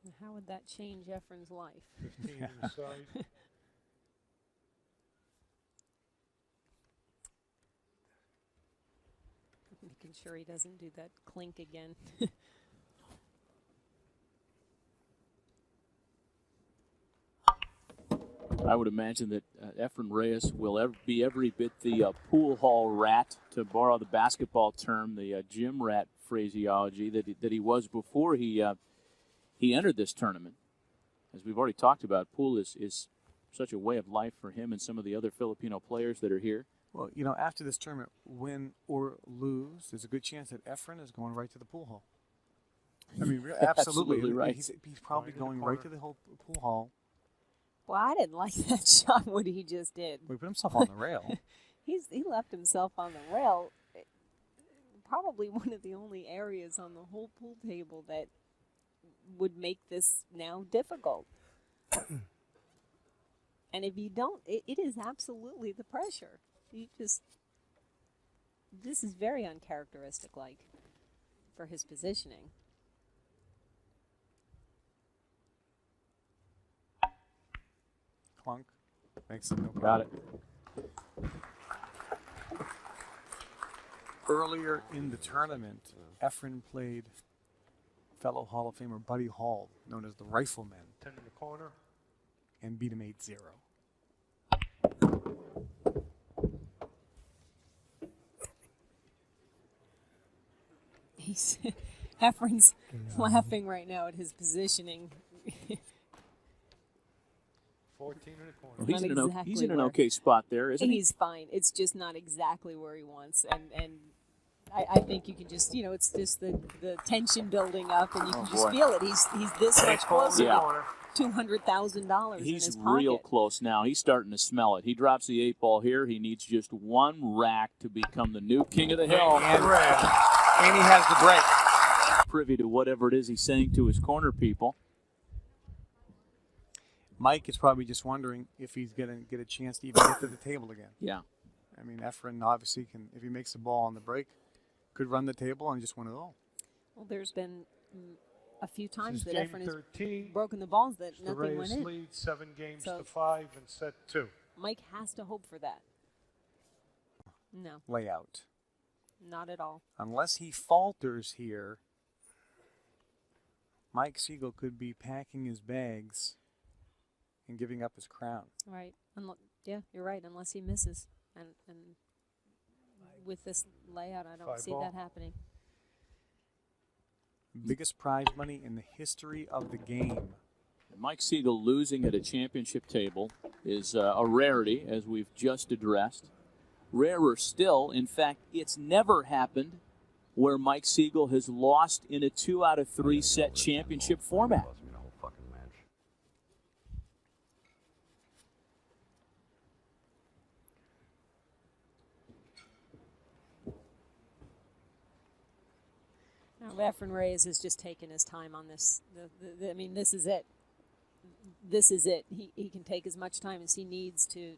And how would that change Efren's life? 15 inside. Making sure he doesn't do that clink again. I would imagine that Efren Reyes will be every bit the pool hall rat, to borrow the basketball term, the gym rat phraseology that he was before he entered this tournament. As we've already talked about, pool is such a way of life for him and some of the other Filipino players that are here. Well, you know, after this tournament, win or lose, there's a good chance that Efren is going right to the pool hall. I mean, absolutely. Absolutely right. He's probably Right in the going right corner. to the whole pool hall. Well, I didn't like that shot, what he just did. Well, he put himself on the rail. He left himself on the rail. Probably one of the only areas on the whole pool table that would make this now difficult. And if you don't, it is absolutely the pressure. This is very uncharacteristic, like, for his positioning. Clunk. Makes it no problem. Got it. Earlier in the tournament, Efren played fellow Hall of Famer Buddy Hall, known as the Rifleman, 10 in the corner. and beat him 8-0. Efren's laughing right now at his positioning. 14 in the corner. Well, he's, Not he's in an exactly okay spot there, isn't he? He's fine. It's just not exactly where he wants, and I think you can just, it's just the tension building up, and you can just feel it. He's this much closer. Yeah. $200,000 in He's his pocket. real close now. He's starting to smell it. He drops the 8 ball here. He needs just one rack to become the new king of the hill. And he has the break. Privy to whatever it is he's saying to his corner people. Mike is probably just wondering if he's going to get a chance to even get to the table again. Yeah. I mean, Efren obviously can, if he makes the ball on the break, could run the table and just win it all. Well, there's been a few times This that is game Efren has 13. broken the balls that The nothing went Reyes in. lead 7 games So- to 5 and set 2. Mike has to hope for that. No, Layout. not at all. Unless he falters here, Mike Sigel could be packing his bags and giving up his crown. Right. Yeah, you're right. Unless he misses, and with this layout, I don't 5 see ball. that happening. Biggest prize money in the history of the game. Mike Sigel losing at a championship table is a rarity, as we've just addressed. Rarer still, in fact, it's never happened where Mike Sigel has lost in a 2 out of 3 set championship format. Lost me the whole fucking match. Now, Efren Reyes has just taken his time on this. I mean, this is it. This is it. He can take as much time as he needs to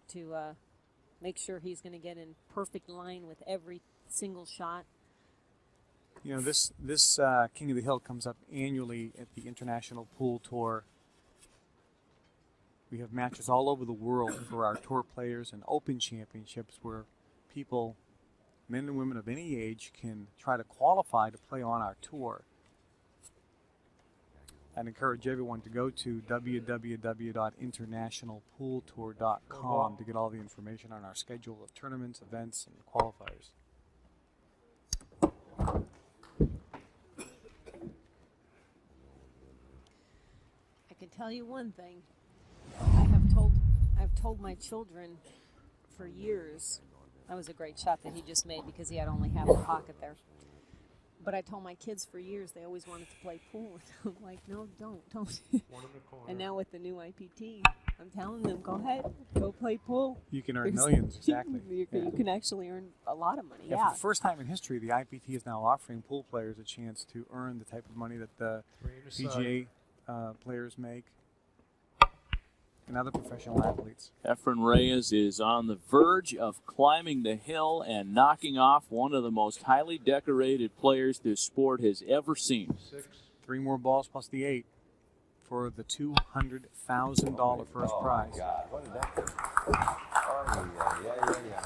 make sure he's going to get in perfect line with every single shot. You know, this King of the Hill comes up annually at the International Pool Tour. We have matches all over the world for our tour players and open championships where people, men and women of any age, can try to qualify to play on our tour. I'd encourage everyone to go to www.internationalpooltour.com to get all the information on our schedule of tournaments, events, and qualifiers. I can tell you one thing. I've told my children for years. That was a great shot that he just made because he had only half a pocket there. But I told my kids for years they always wanted to play pool. I'm like, no, don't. One in the corner. And now with the new IPT, I'm telling them, go ahead, go play pool. You can earn millions, exactly. You can actually earn a lot of money. Yeah, for the first time in history, the IPT is now offering pool players a chance to earn the type of money that the 3 in the side. PGA players make and other professional athletes. Efren Reyes is on the verge of climbing the hill and knocking off one of the most highly decorated players this sport has ever seen. 6. 3 more balls plus the 8 for the $200,000 first prize. God, what did that do? Oh, yeah.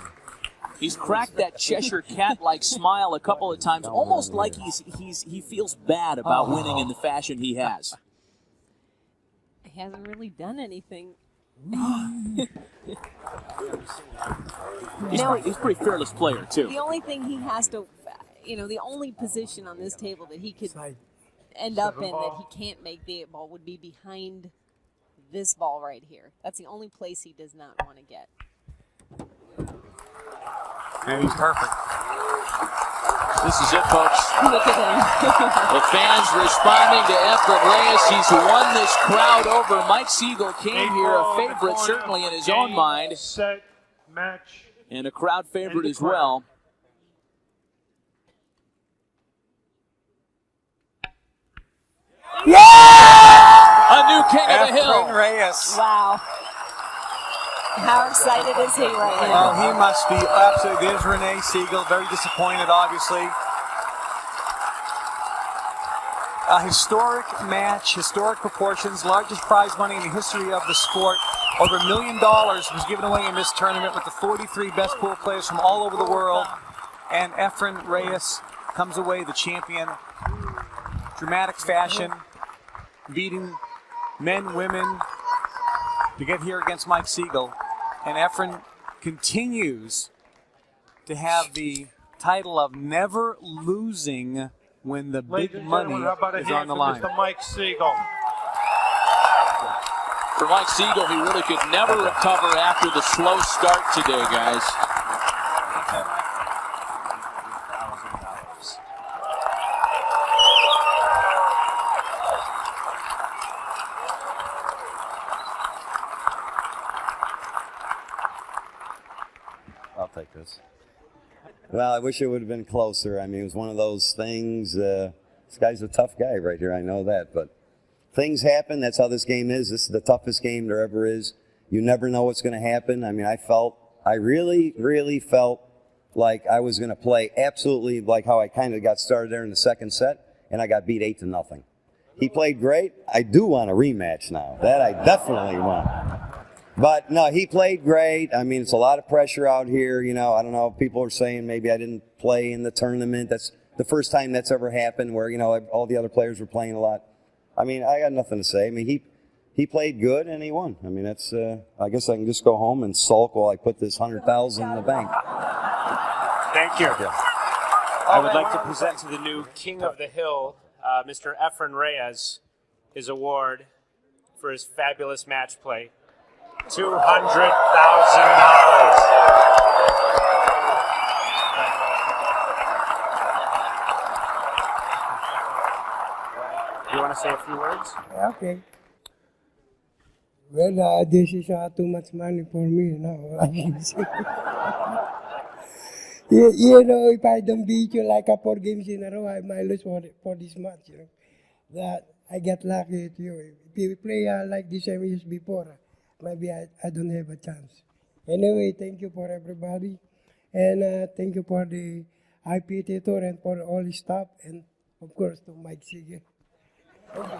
He's cracked that Cheshire Cat-like smile a couple of times, almost like he feels bad about winning in the fashion he has. He hasn't really done anything. He's a pretty fearless player, too. The only thing he has to, the only position on this table that he could end up in that he can't make the 8 ball would be behind this ball right here. That's the only place he does not want to get. And he's perfect. This is it, folks. Look at him. The fans responding to Efren Reyes. He's won this crowd over. Mike Sigel came here a favorite, certainly in his own mind, Set, match. and a crowd favorite the as well. A new king of the hill. Efren Reyes. Wow. How excited is he right Well, now? he must be absolutely. There's Renee Sigel, very disappointed, obviously. A historic match, historic proportions, largest prize money in the history of the sport. Over $1 million was given away in this tournament with the 43 best pool players from all over the world. And Efren Reyes comes away the champion. dramatic fashion, beating men, women to get here against Mike Sigel. And Efren continues to have the title of never losing when the Ladies big and money gentlemen, how about a is hand on the for line. Mr. Mike Sigel? For Mike Sigel, he really could never recover after the slow start today, guys. I'll take this. Well, I wish it would have been closer. I mean, it was one of those things. This guy's a tough guy right here. I know that. But things happen. That's how this game is. This is the toughest game there ever is. You never know what's going to happen. I mean, I really, really felt like I was going to play absolutely like how I kind of got started there in the second set, and I got beat 8-0. He played great. I do want a rematch now. That I definitely want. But no, he played great. I mean, it's a lot of pressure out here. You know, I don't know. People are saying maybe I didn't play in the tournament. That's the first time that's ever happened where, you know, all the other players were playing a lot. I mean, I got nothing to say. I mean, he played good and he won. I mean, that's, I guess I can just go home and sulk while I put this $100,000 in the bank. Thank you. Yeah. I would like to present to the new King of the Hill, Mr. Efren Reyes, his award for his fabulous match play. $200,000. You want to say a few words? Okay. Well, this is too much money for me now. You know, if I don't beat you like 4 games in a row, I might lose for this match. You know, that I get lucky at you. If you play like the same years before, maybe I don't have a chance. Anyway, thank you for everybody, and thank you for the IPT tour and for all the staff, and of course to Mike Sigel. Thank you.